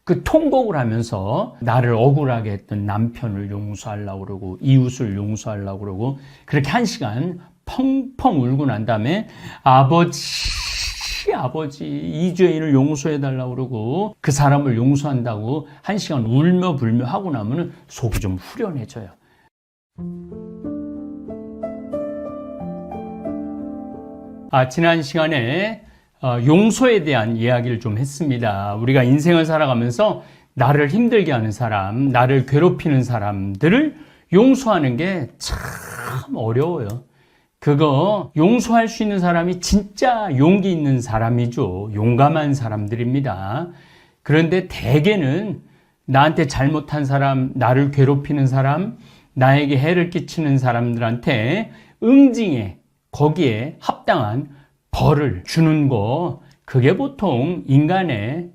그 통곡을 하면서 나를 억울하게 했던 남편을 용서하려고 그러고 이웃을 용서하려고 그러고 그렇게 1시간 펑펑 울고 난 다음에 아버지 이 죄인을 용서해 달라고 그러고 그 사람을 용서한다고 1시간 울며 불며 하고 나면은 속이 좀 후련해져요. 지난 시간에 용서에 대한 이야기를 좀 했습니다. 우리가 인생을 살아가면서 나를 힘들게 하는 사람, 나를 괴롭히는 사람들을 용서하는 게 참 어려워요. 그거 용서할 수 있는 사람이 진짜 용기 있는 사람이죠. 용감한 사람들입니다. 그런데 대개는 나한테 잘못한 사람, 나를 괴롭히는 사람, 나에게 해를 끼치는 사람들한테 응징해 거기에 합당한 벌을 주는 거, 그게 보통 인간의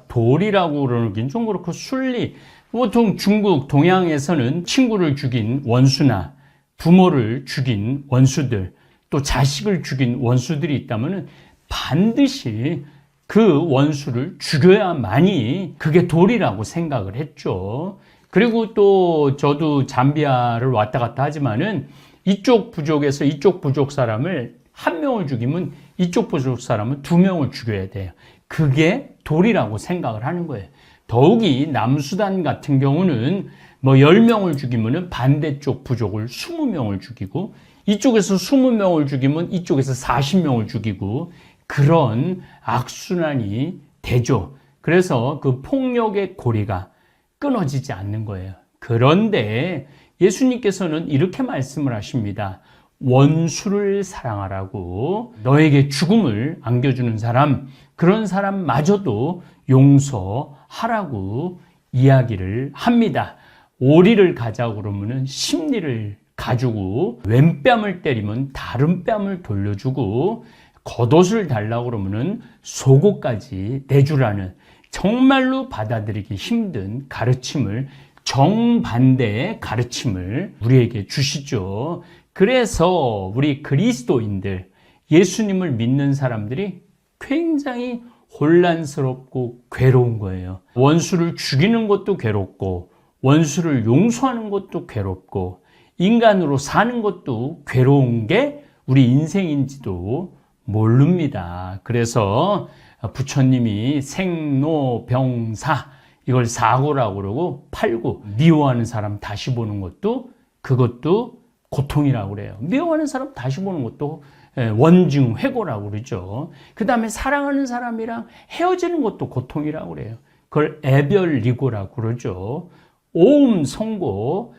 도리라고 그러긴 좀 그렇고 순리. 보통 중국, 동양에서는 친구를 죽인 원수나 부모를 죽인 원수들, 또 자식을 죽인 원수들이 있다면 반드시 그 원수를 죽여야만이 그게 도리라고 생각을 했죠. 그리고 또 저도 잠비아를 왔다 갔다 하지만은 이쪽 부족에서 이쪽 부족 사람을 1명을 죽이면 이쪽 부족 사람은 2명을 죽여야 돼요. 그게 도리라고 생각을 하는 거예요. 더욱이 남수단 같은 경우는 10명을 죽이면 반대쪽 부족을 20명을 죽이고 이쪽에서 20명을 죽이면 이쪽에서 40명을 죽이고 그런 악순환이 되죠. 그래서 그 폭력의 고리가 끊어지지 않는 거예요. 그런데 예수님께서는 이렇게 말씀을 하십니다. 원수를 사랑하라고. 너에게 죽음을 안겨주는 사람, 그런 사람마저도 용서하라고 이야기를 합니다. 오리를 가자고 그러면 심리를 가지고 왼뺨을 때리면 다른 뺨을 돌려주고 겉옷을 달라고 그러면 속옷까지 내주라는 정말로 받아들이기 힘든 가르침을, 정반대의 가르침을 우리에게 주시죠. 그래서 우리 그리스도인들, 예수님을 믿는 사람들이 굉장히 혼란스럽고 괴로운 거예요. 원수를 죽이는 것도 괴롭고 원수를 용서하는 것도 괴롭고 인간으로 사는 것도 괴로운 게 우리 인생인지도 모릅니다. 그래서 부처님이 생로병사, 이걸 사고라고 그러고 팔고, 미워하는 사람 다시 보는 것도 그것도 고통이라고 그래요. 미워하는 사람 다시 보는 것도 원증회고라고 그러죠. 그 다음에 사랑하는 사람이랑 헤어지는 것도 고통이라고 그래요. 그걸 애별리고라고 그러죠. 오음성고.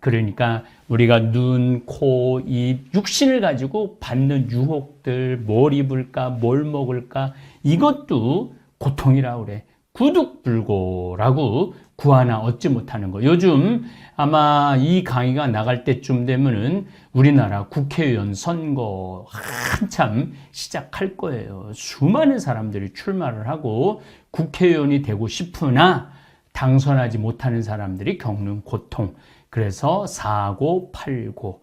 그러니까 우리가 눈, 코, 입, 육신을 가지고 받는 유혹들, 뭘 입을까, 뭘 먹을까, 이것도 고통이라고 그래. 구둑불고라고 구하나 얻지 못하는 거. 요즘 아마 이 강의가 나갈 때쯤 되면은 우리나라 국회의원 선거 한참 시작할 거예요. 수많은 사람들이 출마를 하고 국회의원이 되고 싶으나 당선하지 못하는 사람들이 겪는 고통. 그래서 사고팔고라고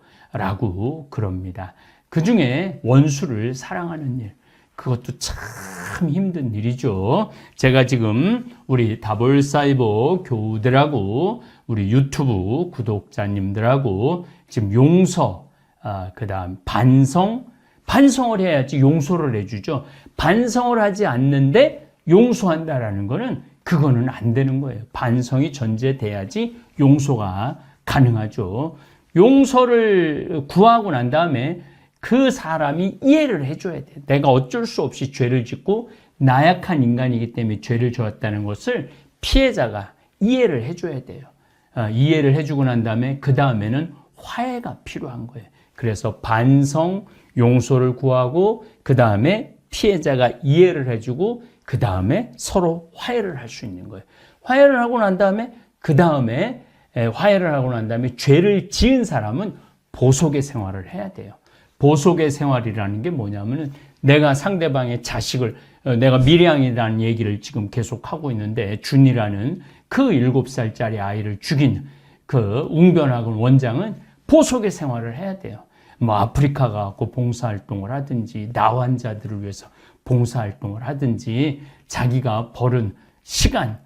그럽니다. 그 중에 원수를 사랑하는 일. 그것도 참 힘든 일이죠. 제가 지금 우리 다볼사이버 교우들하고 우리 유튜브 구독자님들하고 지금 용서, 그 다음 반성을 해야지 용서를 해주죠. 반성을 하지 않는데 용서한다라는 거는 그거는 안 되는 거예요. 반성이 전제돼야지 용서가 가능하죠. 용서를 구하고 난 다음에 그 사람이 이해를 해줘야 돼. 내가 어쩔 수 없이 죄를 짓고 나약한 인간이기 때문에 죄를 지었다는 것을 피해자가 이해를 해줘야 돼요. 이해를 해주고 난 다음에 그 다음에는 화해가 필요한 거예요. 그래서 반성, 용서를 구하고 그 다음에 피해자가 이해를 해주고 그 다음에 서로 화해를 할 수 있는 거예요. 화해를 하고 난 다음에 죄를 지은 사람은 보속의 생활을 해야 돼요. 보속의 생활이라는 게 뭐냐면은 내가 상대방의 자식을, 내가 미량이라는 얘기를 지금 계속 하고 있는데 준이라는 그 7살짜리 아이를 죽인 그 웅변학원 원장은 보속의 생활을 해야 돼요. 아프리카 가고 봉사활동을 하든지 나 환자들을 위해서 봉사활동을 하든지 자기가 벌은 시간,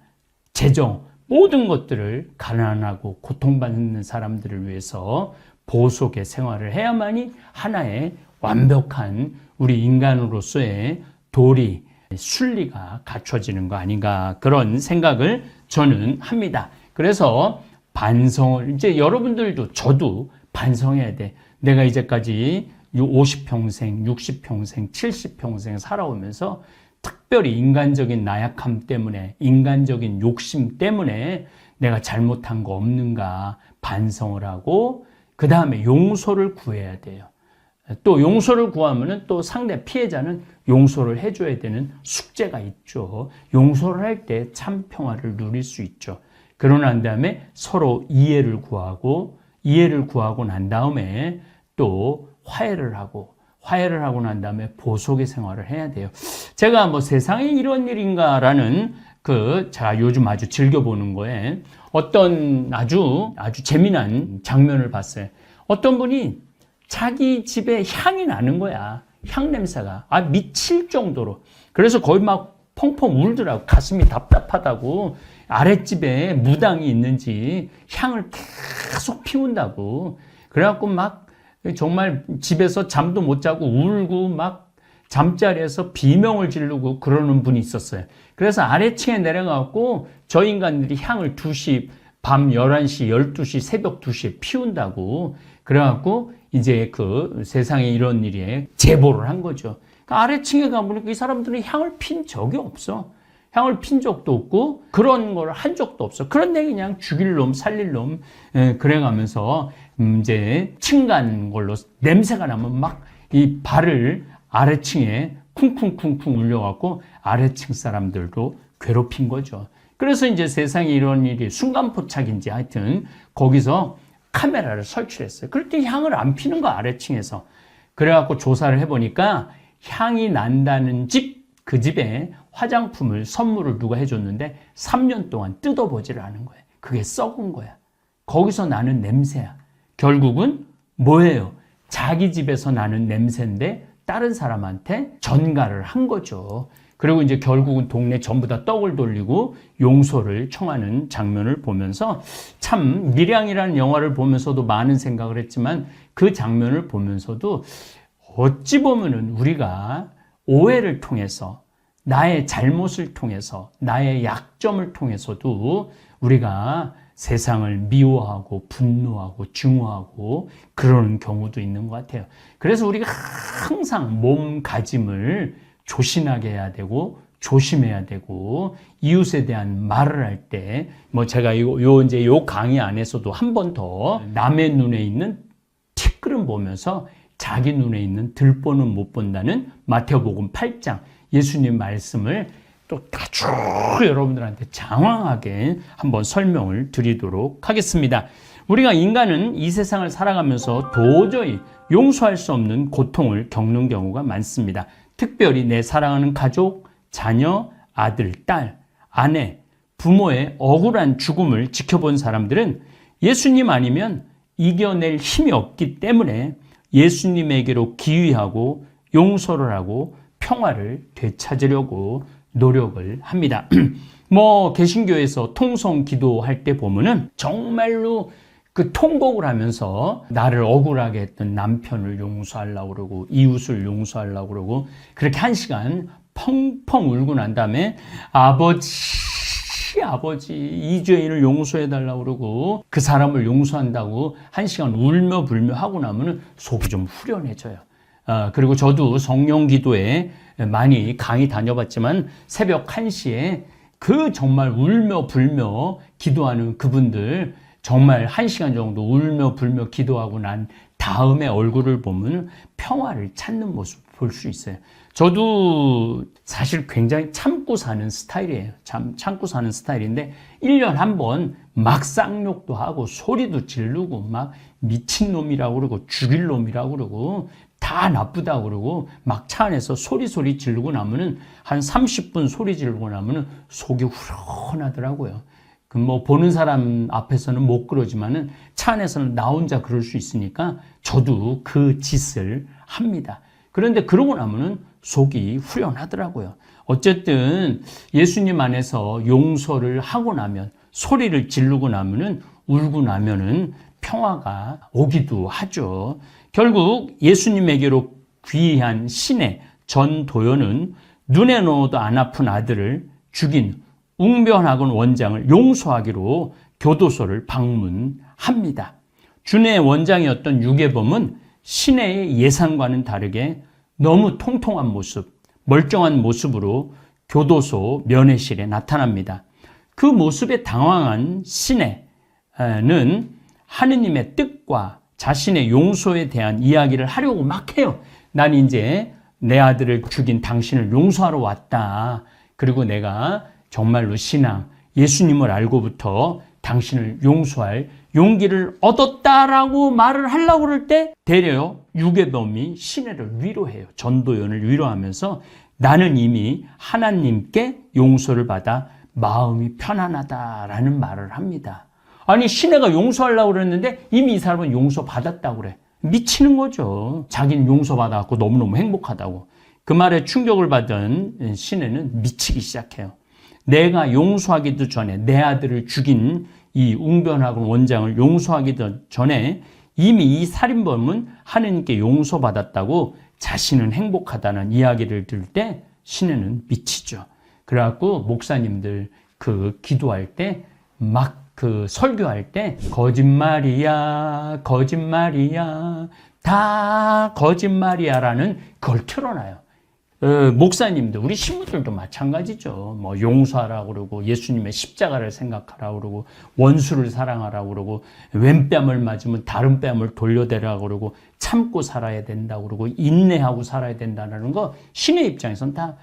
재정, 모든 것들을 가난하고 고통받는 사람들을 위해서 보속의 생활을 해야만이 하나의 완벽한 우리 인간으로서의 도리, 순리가 갖춰지는 거 아닌가, 그런 생각을 저는 합니다. 그래서 반성을, 이제 여러분들도 저도 반성해야 돼. 내가 이제까지 50평생, 60평생, 70평생 살아오면서 특별히 인간적인 나약함 때문에, 인간적인 욕심 때문에 내가 잘못한 거 없는가 반성을 하고, 그 다음에 용서를 구해야 돼요. 또 용서를 구하면은 또 상대 피해자는 용서를 해줘야 되는 숙제가 있죠. 용서를 할 때 참 평화를 누릴 수 있죠. 그러고 난 다음에 서로 이해를 구하고 난 다음에 또 화해를 하고 난 다음에 보속의 생활을 해야 돼요. 제가 뭐 세상에 이런 일인가라는 제가 요즘 아주 즐겨보는 거에 어떤 아주 재미난 장면을 봤어요. 어떤 분이 자기 집에 향이 나는 거야. 향 냄새가. 미칠 정도로. 그래서 거의 막 펑펑 울더라고. 가슴이 답답하다고. 아랫집에 무당이 있는지 향을 계속 피운다고. 그래갖고 막 정말 집에서 잠도 못 자고 울고 막 잠자리에서 비명을 지르고 그러는 분이 있었어요. 그래서 아래층에 내려가고 저 인간들이 향을 2시, 밤 11시, 12시, 새벽 2시에 피운다고. 그래갖고 이제 세상에 이런 일에 제보를 한 거죠. 그러니까 아래층에 가보니까 이 사람들은 향을 핀 적이 없어. 향을 핀 적도 없고 그런 걸 한 적도 없어. 그런데 그냥 죽일 놈, 살릴 놈, 그래가면서 이제 층간 걸로 냄새가 나면 막 이 발을 아래층에 쿵쿵쿵쿵 울려갖고 아래층 사람들도 괴롭힌 거죠. 그래서 이제 세상에 이런 일이 순간포착인지 하여튼 거기서 카메라를 설치했어요. 그럴 때 향을 안 피는 거 아래층에서. 그래갖고 조사를 해보니까 향이 난다는 그 집에 화장품을 선물을 누가 해줬는데 3년 동안 뜯어보지를 않은 거예요. 그게 썩은 거야. 거기서 나는 냄새야. 결국은 뭐예요? 자기 집에서 나는 냄새인데 다른 사람한테 전가를 한 거죠. 그리고 이제 결국은 동네 전부 다 떡을 돌리고 용서를 청하는 장면을 보면서 참 밀양이라는 영화를 보면서도 많은 생각을 했지만 그 장면을 보면서도 어찌 보면은 우리가 오해를 통해서 나의 잘못을 통해서 나의 약점을 통해서도 우리가 세상을 미워하고 분노하고 증오하고 그러는 경우도 있는 것 같아요. 그래서 우리가 항상 몸가짐을 조신하게 해야 되고 조심해야 되고 이웃에 대한 말을 할 때 뭐 제가 이제 요 강의 안에서도 한 번 더 남의 눈에 있는 티끌은 보면서 자기 눈에 있는 들보는 못 본다는 마태복음 8장 예수님 말씀을 또 아주 여러분들한테 장황하게 한번 설명을 드리도록 하겠습니다. 우리가 인간은 이 세상을 살아가면서 도저히 용서할 수 없는 고통을 겪는 경우가 많습니다. 특별히 내 사랑하는 가족, 자녀, 아들, 딸, 아내, 부모의 억울한 죽음을 지켜본 사람들은 예수님 아니면 이겨낼 힘이 없기 때문에 예수님에게로 기위하고 용서를 하고 평화를 되찾으려고 노력을 합니다. 뭐 개신교에서 통성 기도할 때 보면은 정말로 통곡을 하면서 나를 억울하게 했던 남편을 용서하려고 그러고 이웃을 용서하려고 그러고 그렇게 1시간 펑펑 울고 난 다음에 아버지 이 죄인을 용서해달라고 그러고 그 사람을 용서한다고 1시간 울며 불며 하고 나면은 속이 좀 후련해져요. 그리고 저도 성령 기도에 많이 강의 다녀봤지만 새벽 1시에 정말 울며 불며 기도하는 그분들 정말 1시간 정도 울며 불며 기도하고 난 다음에 얼굴을 보면 평화를 찾는 모습 볼 수 있어요. 저도 사실 굉장히 참고 사는 스타일이에요. 참고 사는 스타일인데 1년에 한 번 막 쌍욕도 하고 소리도 지르고 막 미친놈이라고 그러고 죽일 놈이라고 그러고 다 나쁘다고 그러고 막 차 안에서 소리 지르고 나면은 한 30분 소리 지르고 나면은 속이 후련하더라고요. 뭐 보는 사람 앞에서는 못 그러지만은 차 안에서는 나 혼자 그럴 수 있으니까 저도 그 짓을 합니다. 그런데 그러고 나면은 속이 후련하더라고요. 어쨌든 예수님 안에서 용서를 하고 나면, 소리를 지르고 나면은, 울고 나면은 평화가 오기도 하죠. 결국 예수님에게로 귀한 시내 전도연은 눈에 넣어도 안 아픈 아들을 죽인 웅변학원 원장을 용서하기로 교도소를 방문합니다. 준의 원장이었던 유괴범은 시내의 예상과는 다르게 너무 통통한 모습, 멀쩡한 모습으로 교도소 면회실에 나타납니다. 그 모습에 당황한 시내는 하느님의 뜻과 자신의 용서에 대한 이야기를 하려고 막 해요. 난 이제 내 아들을 죽인 당신을 용서하러 왔다. 그리고 내가 정말로 신앙, 예수님을 알고부터 당신을 용서할 용기를 얻었다라고 말을 하려고 그럴 때 되려 유괴범이 시내를 위로해요. 전도연을 위로하면서 나는 이미 하나님께 용서를 받아 마음이 편안하다라는 말을 합니다. 아니 시내가 용서하려고 그랬는데 이미 이 사람은 용서받았다고 그래. 미치는 거죠. 자기는 용서받았고 너무너무 행복하다고. 그 말에 충격을 받은 시내는 미치기 시작해요. 내가 용서하기도 전에 내 아들을 죽인 이 웅변학원 원장을 용서하기도 전에 이미 이 살인범은 하느님께 용서받았다고 자신은 행복하다는 이야기를 들을 때 시내는 미치죠. 그래갖고 목사님들 기도할 때 막 설교할 때 거짓말이야 거짓말이야 다 거짓말이야라는 그걸 틀어놔요. 목사님들, 우리 신부들도 마찬가지죠. 뭐 용서하라고 그러고 예수님의 십자가를 생각하라고 그러고 원수를 사랑하라고 그러고 왼뺨을 맞으면 다른 뺨을 돌려대라고 그러고 참고 살아야 된다고 그러고 인내하고 살아야 된다는 거 신의 입장에선 다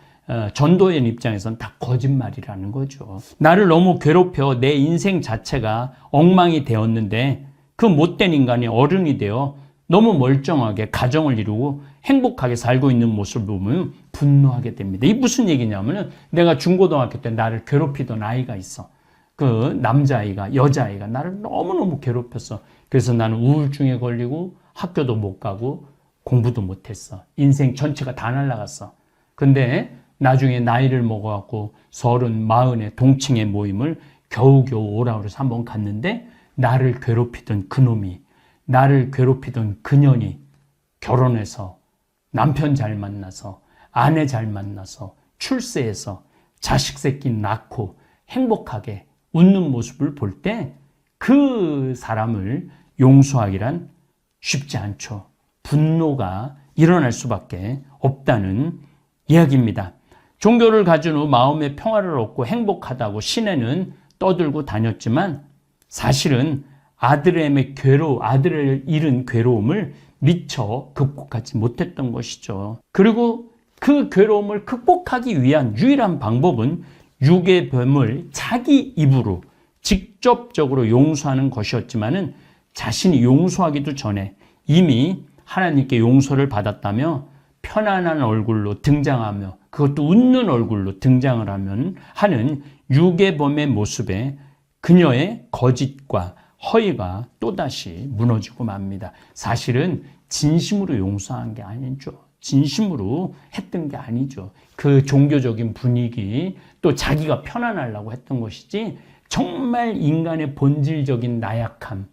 전도연 입장에선 다 거짓말이라는 거죠. 나를 너무 괴롭혀 내 인생 자체가 엉망이 되었는데 그 못된 인간이 어른이 되어 너무 멀쩡하게 가정을 이루고 행복하게 살고 있는 모습을 보면 분노하게 됩니다. 이게 무슨 얘기냐면은 내가 중고등학교 때 나를 괴롭히던 아이가 있어. 그 남자아이가, 여자아이가 나를 너무너무 괴롭혔어. 그래서 나는 우울증에 걸리고 학교도 못 가고 공부도 못했어. 인생 전체가 다 날아갔어. 근데 나중에 나이를 먹어갖고 30, 40의 동층의 모임을 겨우겨우 오라고 해서 한번 갔는데 나를 괴롭히던 그놈이, 나를 괴롭히던 그년이 결혼해서 남편 잘 만나서 아내 잘 만나서 출세해서 자식 새끼 낳고 행복하게 웃는 모습을 볼 때 그 사람을 용서하기란 쉽지 않죠. 분노가 일어날 수밖에 없다는 이야기입니다. 종교를 가진 후 마음의 평화를 얻고 행복하다고 시내는 떠들고 다녔지만 사실은 아들을 잃은 괴로움을 미처 극복하지 못했던 것이죠. 그리고 그 괴로움을 극복하기 위한 유일한 방법은 유괴범을 자기 입으로 직접적으로 용서하는 것이었지만은 자신이 용서하기도 전에 이미 하나님께 용서를 받았다며 편안한 얼굴로 등장하며 그것도 웃는 얼굴로 등장을 하는 유괴범의 모습에 그녀의 거짓과 허위가 또다시 무너지고 맙니다. 사실은 진심으로 용서한 게 아니죠. 진심으로 했던 게 아니죠. 그 종교적인 분위기 또 자기가 편안하려고 했던 것이지 정말 인간의 본질적인 나약함,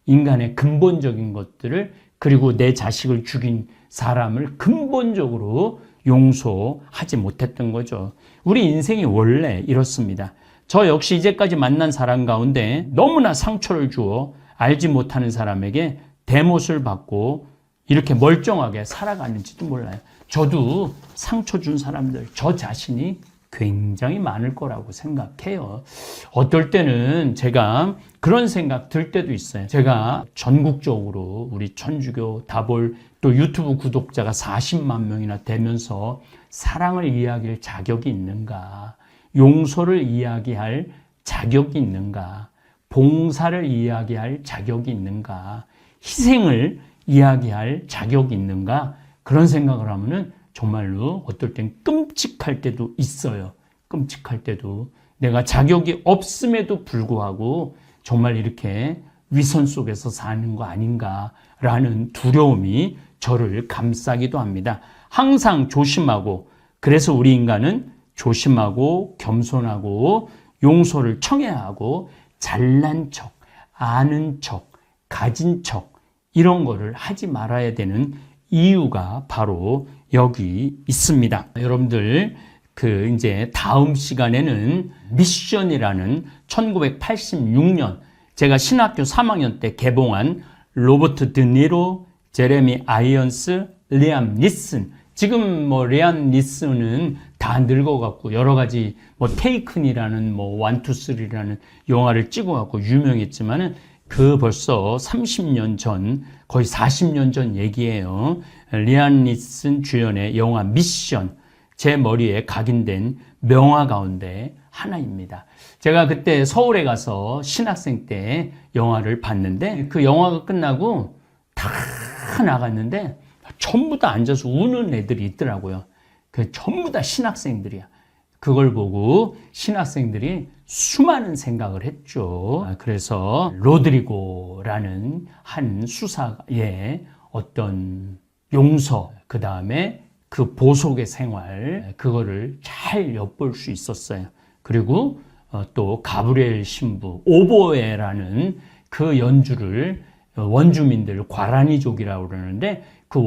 인간의 근본적인 것들을 그리고 내 자식을 죽인 사람을 근본적으로 용서하지 못했던 거죠. 우리 인생이 원래 이렇습니다. 저 역시 이제까지 만난 사람 가운데 너무나 상처를 주어 알지 못하는 사람에게 대못을 받고 이렇게 멀쩡하게 살아가는지도 몰라요. 저도 상처 준 사람들, 저 자신이 굉장히 많을 거라고 생각해요. 어떨 때는 제가 그런 생각 들 때도 있어요. 제가 전국적으로 우리 천주교, 다볼 또 유튜브 구독자가 40만 명이나 되면서 사랑을 이야기할 자격이 있는가? 용서를 이야기할 자격이 있는가? 봉사를 이야기할 자격이 있는가? 희생을 이야기할 자격이 있는가? 그런 생각을 하면은 정말로 어떨 땐 끔찍할 때도 있어요. 끔찍할 때도 내가 자격이 없음에도 불구하고 정말 이렇게 위선 속에서 사는 거 아닌가라는 두려움이 저를 감싸기도 합니다. 항상 조심하고 그래서 우리 인간은 조심하고 겸손하고 용서를 청해야 하고 잘난 척, 아는 척, 가진 척 이런 거를 하지 말아야 되는 이유가 바로 여기 있습니다. 여러분들 이제 다음 시간에는 미션이라는 1986년 제가 신학교 3학년 때 개봉한 로버트 드니로, 제레미 아이언스, 리암 니슨. 지금 리암 니슨은 다 늙어갖고 여러 가지 테이큰이라는 1, 2, 3라는 영화를 찍어갖고 유명했지만은 벌써 30년 전, 거의 40년 전 얘기예요. 리암 니슨 주연의 영화 미션. 제 머리에 각인된 명화 가운데 하나입니다. 제가 그때 서울에 가서 신학생 때 영화를 봤는데 그 영화가 끝나고 다 나갔는데 전부 다 앉아서 우는 애들이 있더라고요. 전부 다 신학생들이야. 그걸 보고 신학생들이 수많은 생각을 했죠. 그래서 로드리고라는 한 수사의 어떤 용서, 그 다음에 그 보속의 생활, 그거를 잘 엿볼 수 있었어요. 그리고 또 가브리엘 신부, 오보에라는 그 연주를 원주민들, 과라니족이라고 그러는데 그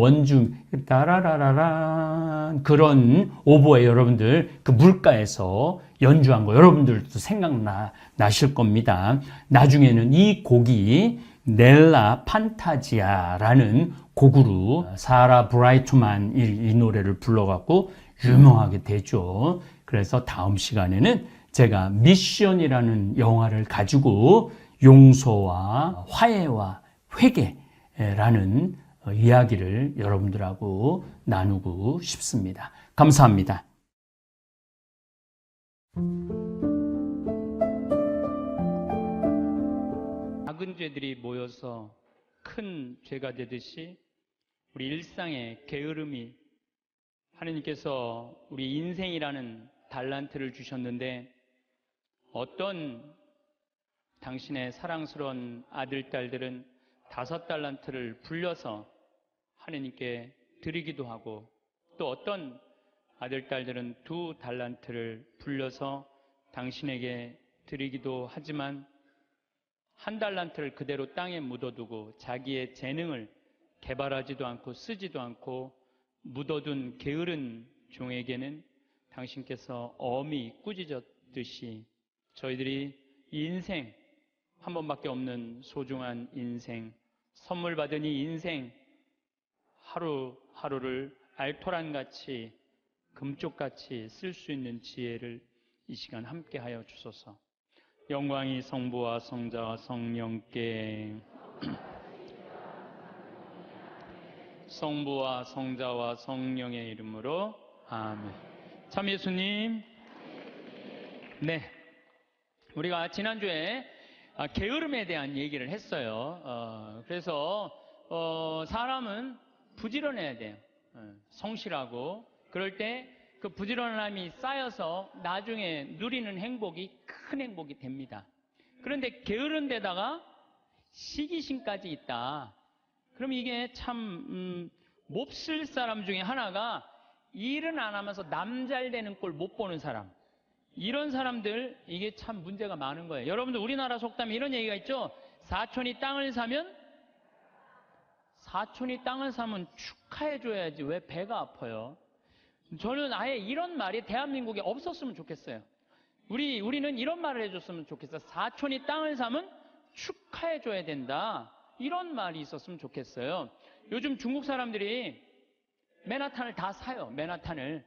따라라라란 그런 오보에 여러분들 그 물가에서 연주한 거 여러분들도 생각나실 겁니다. 나중에는 이 곡이 넬라 판타지아라는 곡으로 사라 브라이트만 이 노래를 불러갖고 유명하게 되죠. 그래서 다음 시간에는 제가 미션이라는 영화를 가지고 용서와 화해와 회개라는 이야기를 여러분들하고 나누고 싶습니다. 감사합니다. 작은 죄들이 모여서 큰 죄가 되듯이 우리 일상의 게으름이 하나님께서 우리 인생이라는 달란트를 주셨는데 어떤 당신의 사랑스러운 아들, 딸들은 5달란트를 불려서 하나님께 드리기도 하고 또 어떤 아들, 딸들은 2달란트를 불려서 당신에게 드리기도 하지만 1달란트를 그대로 땅에 묻어두고 자기의 재능을 개발하지도 않고 쓰지도 않고 묻어둔 게으른 종에게는 당신께서 엄히 꾸짖었듯이 저희들이 이 인생 한 번밖에 없는 소중한 인생, 선물 받은 이 인생 하루하루를 알토란같이 금쪽같이 쓸 수 있는 지혜를 이 시간 함께하여 주소서. 영광이 성부와 성자와 성령께 성부와 성자와 성령의 이름으로 아멘. 참 예수님. 네, 우리가 지난주에 게으름에 대한 얘기를 했어요. 그래서 사람은 부지런해야 돼요. 성실하고 그럴 때 그 부지런함이 쌓여서 나중에 누리는 행복이 큰 행복이 됩니다. 그런데 게으른 데다가 시기심까지 있다. 그럼 이게 참 몹쓸 사람 중에 하나가 일은 안 하면서 남 잘 되는 꼴 못 보는 사람. 이런 사람들 이게 참 문제가 많은 거예요. 여러분들 우리나라 속담에 이런 얘기가 있죠. 사촌이 땅을 사면 축하해줘야지 왜 배가 아파요? 저는 아예 이런 말이 대한민국에 없었으면 좋겠어요. 우리는 이런 말을 해줬으면 좋겠어요. 사촌이 땅을 사면 축하해줘야 된다. 이런 말이 있었으면 좋겠어요. 요즘 중국 사람들이 맨하탄을 다 사요. 맨하탄을.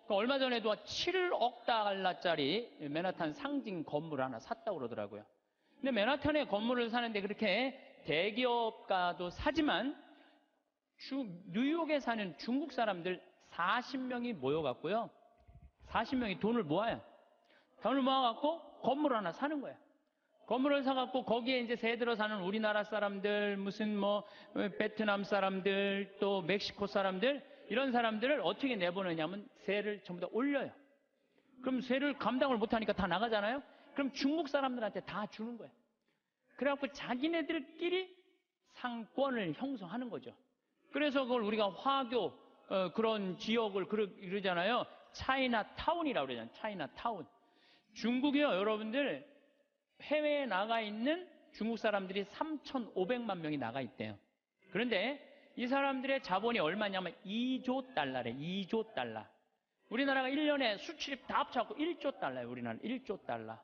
얼마 전에도 7억 달러짜리 맨하탄 상징 건물 하나 샀다고 그러더라고요. 근데 맨하탄에 건물을 사는데 그렇게 대기업가도 사지만 뉴욕에 사는 중국 사람들 40명이 모여갖고요. 40명이 돈을 모아요. 돈을 모아갖고 건물 하나 사는 거예요. 건물을 사갖고 거기에 이제 새 들어 사는 우리나라 사람들, 무슨 베트남 사람들, 또 멕시코 사람들, 이런 사람들을 어떻게 내보내냐면 세를 전부 다 올려요. 그럼 세를 감당을 못하니까 다 나가잖아요. 그럼 중국 사람들한테 다 주는 거예요. 그래갖고 자기네들끼리 상권을 형성하는 거죠. 그래서 그걸 우리가 화교 그런 지역을 그러잖아요. 차이나타운이라고 그러잖아요. 차이나타운. 중국이요, 여러분들, 해외에 나가 있는 중국 사람들이 3,500만 명이 나가 있대요. 그런데 이 사람들의 자본이 얼마냐면 2조 달러래. 2조 달러. 우리나라가 1년에 수출입 다 합쳐갖고 1조 달러예요. 우리나라 1조 달러.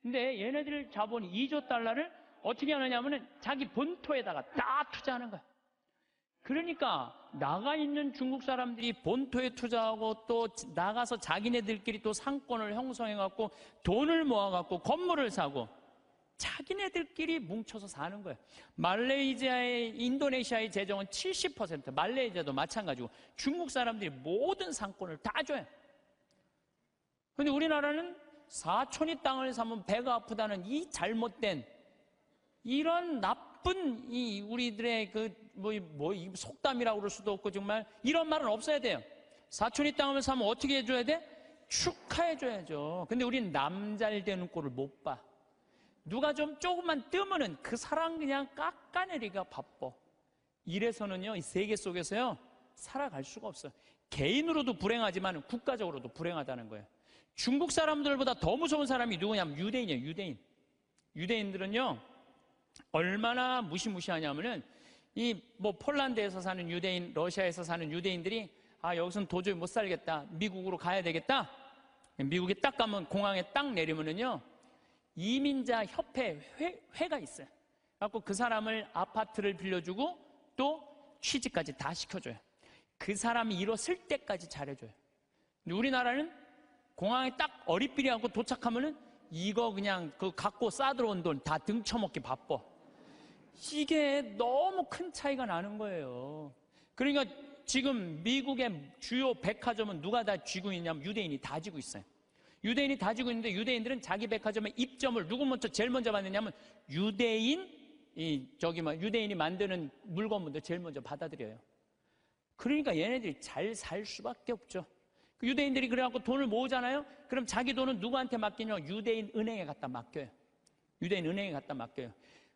근데 얘네들 자본이 2조 달러를 어떻게 하느냐면은 자기 본토에다가 다 투자하는 거야. 그러니까 나가 있는 중국 사람들이 본토에 투자하고 또 나가서 자기네들끼리 또 상권을 형성해갖고 돈을 모아갖고 건물을 사고 자기네들끼리 뭉쳐서 사는 거예요. 말레이시아의, 인도네시아의 재정은 70%, 말레이시아도 마찬가지고 중국 사람들이 모든 상권을 다 줘요. 근데 우리나라는 사촌이 땅을 사면 배가 아프다는 이 잘못된 이런 나쁜 이 우리들의 이 속담이라고 그럴 수도 없고 정말 이런 말은 없어야 돼요. 사촌이 땅을 사면 어떻게 해줘야 돼? 축하해줘야죠. 근데 우린 남잘되는 꼴을 못 봐. 누가 좀 조금만 뜨면은 그 사람 그냥 깎아내리기가 바빠. 이래서는요, 이 세계 속에서요, 살아갈 수가 없어요. 개인으로도 불행하지만 국가적으로도 불행하다는 거예요. 중국 사람들보다 더 무서운 사람이 누구냐면 유대인이에요, 유대인. 유대인들은요, 얼마나 무시무시하냐면은, 폴란드에서 사는 유대인, 러시아에서 사는 유대인들이, 여기서는 도저히 못 살겠다. 미국으로 가야 되겠다. 미국에 딱 가면, 공항에 딱 내리면은요, 이민자 협회 회가 있어요. 그래갖고 그 사람을 아파트를 빌려주고 또 취직까지 다 시켜줘요. 그 사람이 일었을 때까지 잘해줘요. 근데 우리나라는 공항에 딱 어리삐리하고 도착하면은 이거 그냥 그 갖고 싸들어온 돈 다 등쳐먹기 바빠. 이게 너무 큰 차이가 나는 거예요. 그러니까 지금 미국의 주요 백화점은 누가 다 쥐고 있냐면 유대인이 다 쥐고 있어요. 유대인이 다 쥐고 있는데 유대인들은 자기 백화점에 입점을 누구 먼저 제일 먼저 받느냐면 유대인이 만드는 물건부터 제일 먼저 받아들여요. 그러니까 얘네들이 잘 살 수밖에 없죠. 그 유대인들이 그래갖고 돈을 모으잖아요. 그럼 자기 돈은 누구한테 맡기냐? 유대인 은행에 갖다 맡겨요. 유대인 은행에 갖다 맡겨요.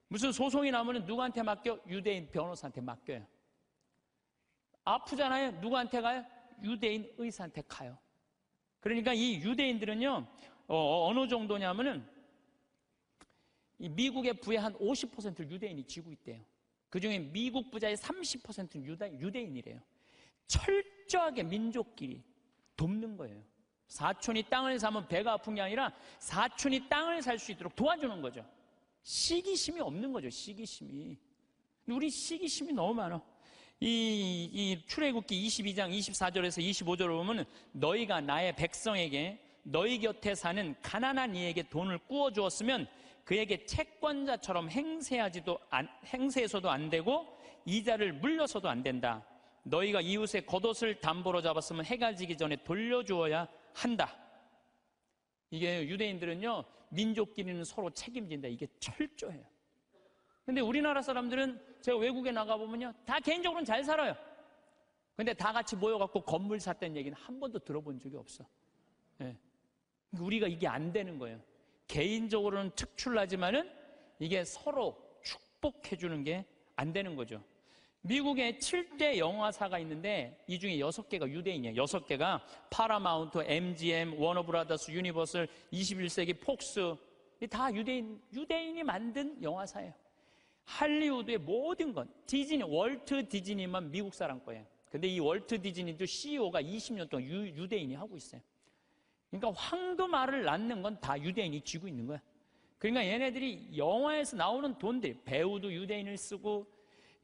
무슨 소송이 나오면 누구한테 맡겨? 유대인 변호사한테 맡겨요. 아프잖아요. 누구한테 가요? 유대인 의사한테 가요. 그러니까 이 유대인들은요, 어느 정도냐면은, 이 미국의 부의 한 50%를 유대인이 쥐고 있대요. 그 중에 미국 부자의 30%는 유대인이래요. 철저하게 민족끼리 돕는 거예요. 사촌이 땅을 사면 배가 아픈 게 아니라 사촌이 땅을 살 수 있도록 도와주는 거죠. 시기심이 없는 거죠, 시기심이. 우리 시기심이 너무 많아. 이 출애굽기 22장 24절에서 25절을 보면 너희가 나의 백성에게 너희 곁에 사는 가난한 이에게 돈을 꾸어 주었으면 그에게 채권자처럼 행세해서도 안 되고 이자를 물려서도 안 된다. 너희가 이웃의 겉옷을 담보로 잡았으면 해가 지기 전에 돌려주어야 한다. 이게 유대인들은요, 민족끼리는 서로 책임진다. 이게 철저해요. 근데 우리나라 사람들은 제가 외국에 나가보면요, 다 개인적으로는 잘 살아요. 근데 다 같이 모여갖고 건물 샀다는 얘기는 한 번도 들어본 적이 없어. 네. 우리가 이게 안 되는 거예요. 개인적으로는 특출나지만은 이게 서로 축복해주는 게 안 되는 거죠. 미국에 7대 영화사가 있는데 이 중에 6개가 유대인이에요. 6개가 파라마운트, MGM, 워너브라더스, 유니버설, 21세기 폭스, 다 유대인이 만든 영화사예요. 할리우드의 모든 건 디즈니, 월트 디즈니만 미국 사람 거예요. 근데 이 월트 디즈니도 CEO가 20년 동안 유대인이 하고 있어요. 그러니까 황금알을 낳는 건 다 유대인이 쥐고 있는 거야. 그러니까 얘네들이 영화에서 나오는 돈들, 배우도 유대인을 쓰고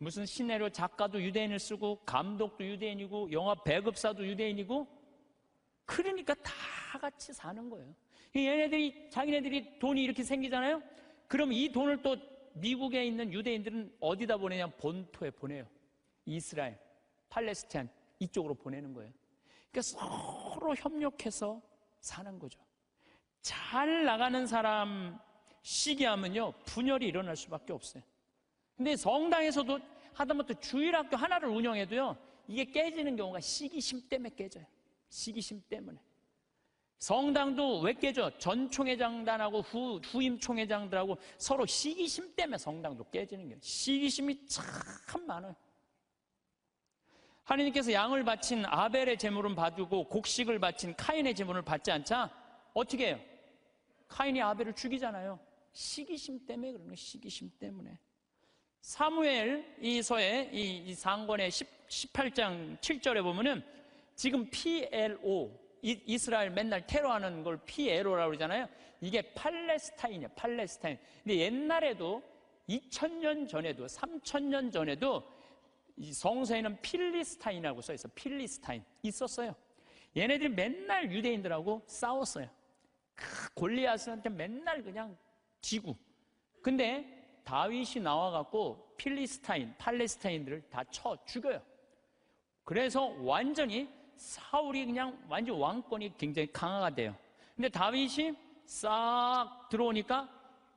무슨 시나리오 작가도 유대인을 쓰고 감독도 유대인이고 영화 배급사도 유대인이고, 그러니까 다 같이 사는 거예요. 자기네들이 돈이 이렇게 생기잖아요. 그럼 이 돈을 또 미국에 있는 유대인들은 어디다 보내냐? 본토에 보내요. 이스라엘, 팔레스타인 이쪽으로 보내는 거예요. 그러니까 서로 협력해서 사는 거죠. 잘 나가는 사람 시기하면요, 분열이 일어날 수밖에 없어요. 근데 성당에서도 하다못해 주일학교 하나를 운영해도요, 이게 깨지는 경우가 시기심 때문에 깨져요. 시기심 때문에. 성당도 왜 깨져? 전 총회장단하고 후임 총회장들하고 서로 시기심 때문에 성당도 깨지는 거예요. 시기심이 참 많아요. 하나님께서 양을 바친 아벨의 제물은 받고 곡식을 바친 카인의 제물을 받지 않자 어떻게 해요? 카인이 아벨을 죽이잖아요. 시기심 때문에 그러는 거예요. 시기심 때문에. 사무엘 이서의 이 상권의 18장 7절에 보면은 지금 PLO, 이스라엘 맨날 테러하는 걸 PLO라고 그러잖아요. 이게 팔레스타인이에요. 팔레스타인. 근데 옛날에도 2000년 전에도 3000년 전에도 이 성서에는 필리스타인이라고 써 있어요. 필리스타인 있었어요. 얘네들이 맨날 유대인들하고 싸웠어요. 골리앗한테 맨날 그냥 지고. 근데 다윗이 나와갖고 필리스타인, 팔레스타인들을 다 쳐 죽여요. 그래서 완전히 사울이 그냥 완전 왕권이 굉장히 강화가 돼요. 근데 다윗이 싹 들어오니까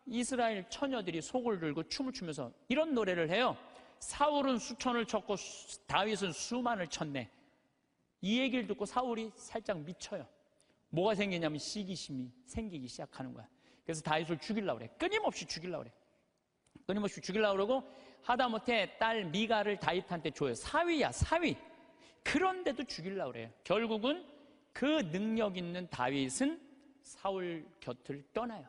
이스라엘 처녀들이 속을 들고 춤을 추면서 이런 노래를 해요. 사울은 수천을 쳤고 다윗은 수만을 쳤네. 이 얘기를 듣고 사울이 살짝 미쳐요. 뭐가 생기냐면 시기심이 생기기 시작하는 거야. 그래서 다윗을 죽이려고 그래. 끊임없이 죽이려고 그래. 끊임없이 죽이려고 그러고 하다못해 딸 미가를 다윗한테 줘요. 사위야, 사위. 그런데도 죽이려고 그래요. 결국은 그 능력 있는 다윗은 사울 곁을 떠나요.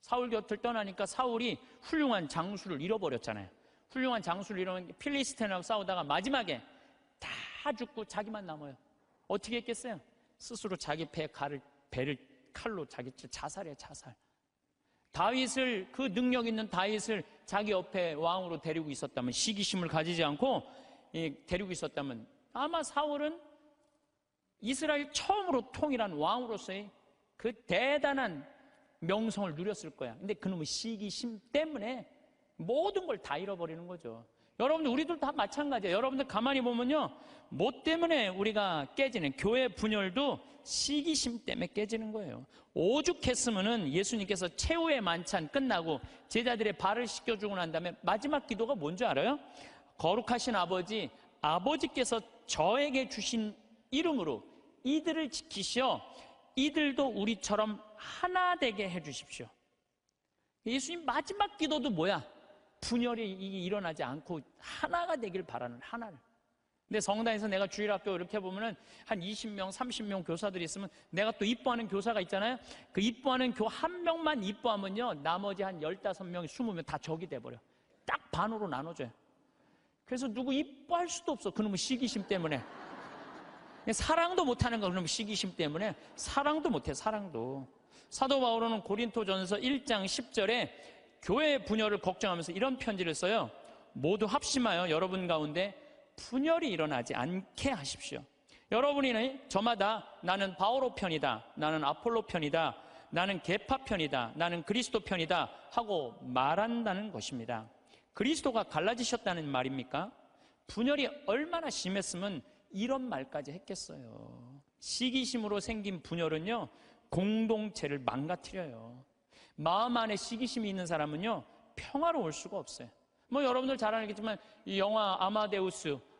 사울 곁을 떠나니까 사울이 훌륭한 장수를 잃어버렸잖아요. 훌륭한 장수를 잃어버린 필리스틴하고 싸우다가 마지막에 다 죽고 자기만 남아요. 어떻게 했겠어요? 스스로 자기 배를 칼로 자기 자살해요. 자살. 다윗을, 그 능력 있는 다윗을 자기 옆에 왕으로 데리고 있었다면, 시기심을 가지지 않고 데리고 있었다면 아마 사울은 이스라엘 처음으로 통일한 왕으로서의 그 대단한 명성을 누렸을 거야. 근데 그놈의 시기심 때문에 모든 걸 다 잃어버리는 거죠. 여러분들, 우리들 다 마찬가지예요. 여러분들 가만히 보면요, 뭐 때문에 우리가 깨지는, 교회 분열도 시기심 때문에 깨지는 거예요. 오죽했으면은 예수님께서 최후의 만찬 끝나고 제자들의 발을 씻겨주고 난 다음에 마지막 기도가 뭔지 알아요? 거룩하신 아버지, 아버지께서 저에게 주신 이름으로 이들을 지키시어 이들도 우리처럼 하나 되게 해주십시오. 예수님 마지막 기도도 뭐야? 분열이 일어나지 않고 하나가 되길 바라는, 하나를. 근데 성당에서 내가 주일학교 이렇게 보면은 한 20명, 30명 교사들이 있으면 내가 또 이뻐하는 교사가 있잖아요. 그 이뻐하는 교 한 명만 이뻐하면요, 나머지 한 15명, 20명 다 적이 돼버려. 딱 반으로 나눠줘요. 그래서 누구 이뻐할 수도 없어. 그놈의 시기심 때문에. 사랑도 못하는 거, 그놈의 시기심 때문에. 사랑도 못해, 사랑도. 사도 바울은 고린토전서 1장 10절에 교회 분열을 걱정하면서 이런 편지를 써요. 모두 합심하여 여러분 가운데 분열이 일어나지 않게 하십시오. 여러분이 저마다 나는 바오로 편이다, 나는 아폴로 편이다, 나는 계파 편이다, 나는 그리스도 편이다 하고 말한다는 것입니다. 그리스도가 갈라지셨다는 말입니까? 분열이 얼마나 심했으면 이런 말까지 했겠어요. 시기심으로 생긴 분열은요, 공동체를 망가뜨려요. 마음 안에 시기심이 있는 사람은요, 평화로울 수가 없어요. 뭐 여러분들 잘 알겠지만 이 영화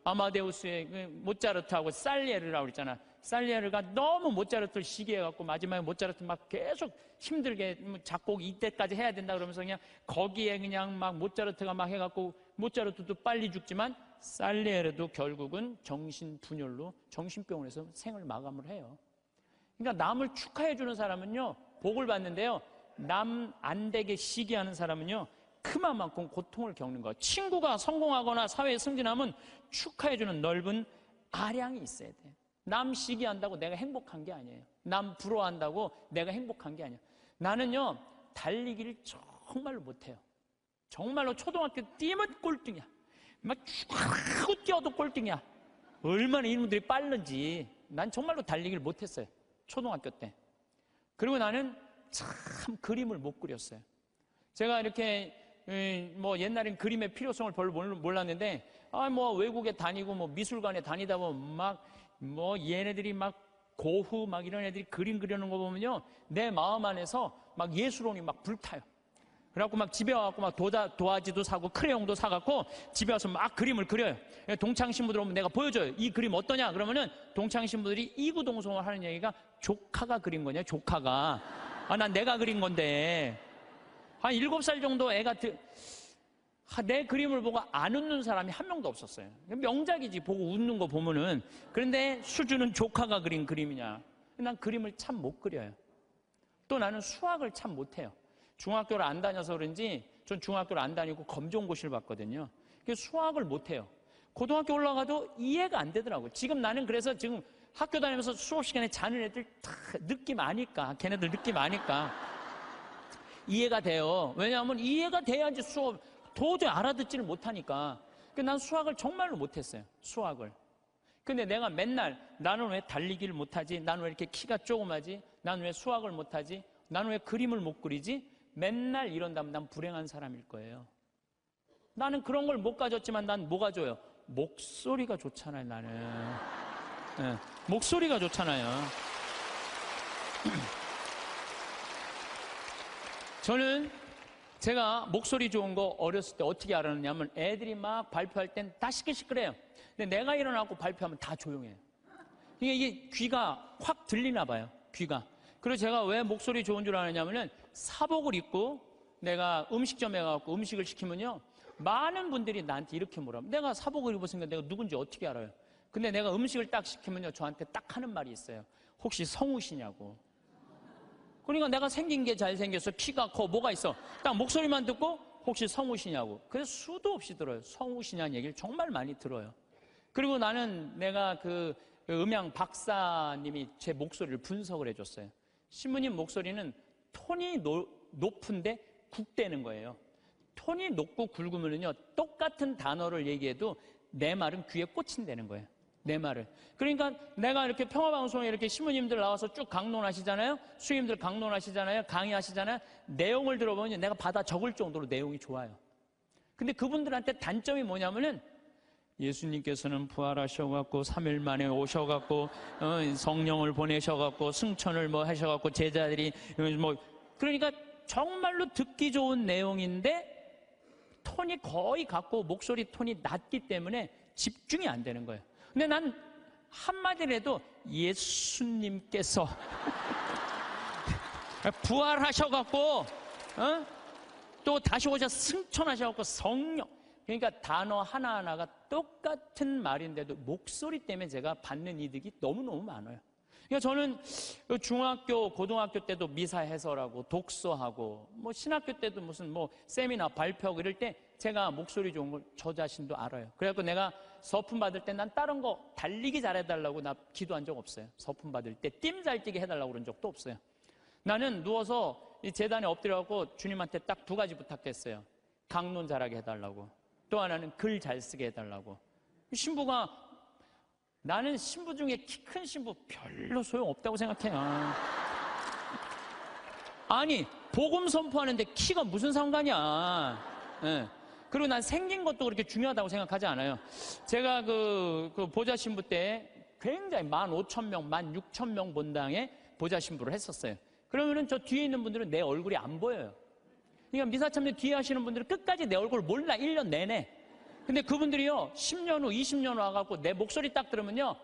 아마데우스의 모차르트하고 살리에르라고 그랬잖아. 살리에르가 너무 모차르트를 시기해갖고 마지막에 모차르트 막 계속 힘들게 작곡 이때까지 해야 된다 그러면서 그냥 거기에 그냥 막 모차르트가 막 해갖고 모차르트도 빨리 죽지만 살리에르도 결국은 정신분열로 정신병원에서 생을 마감을 해요. 그러니까 남을 축하해주는 사람은요, 복을 받는데요, 남 안 되게 시기하는 사람은요, 그만큼 고통을 겪는 거예요. 친구가 성공하거나 사회에 승진하면 축하해주는 넓은 아량이 있어야 돼요. 남 시기한다고 내가 행복한 게 아니에요. 남 부러워한다고 내가 행복한 게 아니에요. 나는요, 달리기를 정말로 못해요. 정말로 초등학교 뛰면 꼴등이야. 막 하고 뛰어도 꼴등이야. 얼마나 이놈들이 빠른지. 난 정말로 달리기를 못했어요. 초등학교 때. 그리고 나는 참 그림을 못 그렸어요. 제가 이렇게 뭐 옛날엔 그림의 필요성을 별로 몰랐는데, 뭐 외국에 다니고 뭐 미술관에 다니다 보면 막 뭐 얘네들이 막 고흐 막 이런 애들이 그림 그리는 거 보면요, 내 마음 안에서 막 예술혼이 막 불타요. 그래갖고 막 집에 와갖고 막 도화지도 사고 크레용도 사갖고 집에 와서 막 그림을 그려요. 동창 신부들 오면 내가 보여줘요. 이 그림 어떠냐? 그러면은 동창 신부들이 이구동성을 하는 얘기가 조카가 그린 거냐? 조카가. 난 내가 그린 건데. 한 7살 정도 애가 내 그림을 보고 안 웃는 사람이 한 명도 없었어요. 명작이지, 보고 웃는 거 보면은. 그런데 수준은 조카가 그린 그림이냐. 난 그림을 참 못 그려요. 또 나는 수학을 참 못해요. 중학교를 안 다녀서 그런지 전 중학교를 안 다니고 검정고시를 봤거든요. 그래서 수학을 못해요. 고등학교 올라가도 이해가 안 되더라고요. 지금 나는 그래서 지금 학교 다니면서 수업 시간에 자는 애들 다 느낌 아니까, 걔네들 느낌 아니까 이해가 돼요. 왜냐하면 이해가 돼야지 수업 도저히 알아듣지를 못하니까. 난 수학을 정말로 못했어요. 수학을. 근데 내가 맨날 나는 왜 달리기를 못하지? 나는 왜 이렇게 키가 조그마지? 나는 왜 수학을 못하지? 나는 왜 그림을 못 그리지? 맨날 이런다면 난 불행한 사람일 거예요. 나는 그런 걸 못 가졌지만 난 뭐가 좋아요? 목소리가 좋잖아요, 나는. 네, 목소리가 좋잖아요. 저는 제가 목소리 좋은 거 어렸을 때 어떻게 알았느냐면 애들이 막 발표할 땐 다 시끌시끌해요. 근데 내가 일어나고 발표하면 다 조용해요. 이게 귀가 확 들리나 봐요, 귀가. 그리고 제가 왜 목소리 좋은 줄 아느냐면은 사복을 입고 내가 음식점에 가서 음식을 시키면요, 많은 분들이 나한테 이렇게 물어요. 내가 사복을 입었으니까 내가 누군지 어떻게 알아요? 근데 내가 음식을 딱 시키면요, 저한테 딱 하는 말이 있어요. 혹시 성우시냐고. 그러니까 내가 생긴 게 잘생겨서 키가 커, 뭐가 있어. 딱 목소리만 듣고 혹시 성우시냐고. 그래서 수도 없이 들어요. 성우시냐는 얘기를 정말 많이 들어요. 그리고 내가 그 음향 박사님이 제 목소리를 분석을 해줬어요. 신부님 목소리는 톤이 높은데 굵대는 거예요. 톤이 높고 굵으면요, 똑같은 단어를 얘기해도 내 말은 귀에 꽂힌다는 거예요. 내 말을. 그러니까 내가 이렇게 평화방송에 이렇게 신부님들 나와서 쭉 강론하시잖아요. 수임들 강론하시잖아요. 강의하시잖아요. 내용을 들어보면 내가 받아 적을 정도로 내용이 좋아요. 근데 그분들한테 단점이 뭐냐면은 예수님께서는 부활하셔갖고 3일 만에 오셔갖고 성령을 보내셔갖고 승천을 뭐 하셔갖고 제자들이 뭐, 그러니까 정말로 듣기 좋은 내용인데 톤이 거의 같고 목소리 톤이 낮기 때문에 집중이 안 되는 거예요. 근데 난 한마디라도 예수님께서 부활하셔갖고 또 다시 오셔서 승천하셔갖고 성령, 그러니까 단어 하나하나가 똑같은 말인데도 목소리 때문에 제가 받는 이득이 너무너무 많아요. 그러니까 저는 중학교, 고등학교 때도 미사 해설하고 독서하고 뭐 신학교 때도 무슨 뭐 세미나 발표하고 이럴 때 제가 목소리 좋은 걸 저 자신도 알아요. 그래갖고 내가 서품 받을 때 난 다른 거 달리기 잘해달라고 나 기도한 적 없어요. 서품 받을 때 띠 잘 뛰게 해달라고 그런 적도 없어요. 나는 누워서 이 재단에 엎드려갖고 주님한테 딱 2가지 부탁했어요. 강론 잘하게 해달라고. 또 하나는 글 잘 쓰게 해달라고. 신부가, 나는 신부 중에 키 큰 신부 별로 소용없다고 생각해요. 아니, 복음 선포하는데 키가 무슨 상관이야. 네. 그리고 난 생긴 것도 그렇게 중요하다고 생각하지 않아요. 제가 그 보좌 신부 때 굉장히 15,000명, 16,000명 본당에 보좌 신부를 했었어요. 그러면은 저 뒤에 있는 분들은 내 얼굴이 안 보여요. 그러니까 미사참여 뒤에 하시는 분들은 끝까지 내 얼굴 몰라, 1년 내내. 근데 그분들이요, 10년 후, 20년 후 와갖고 내 목소리 딱 들으면요,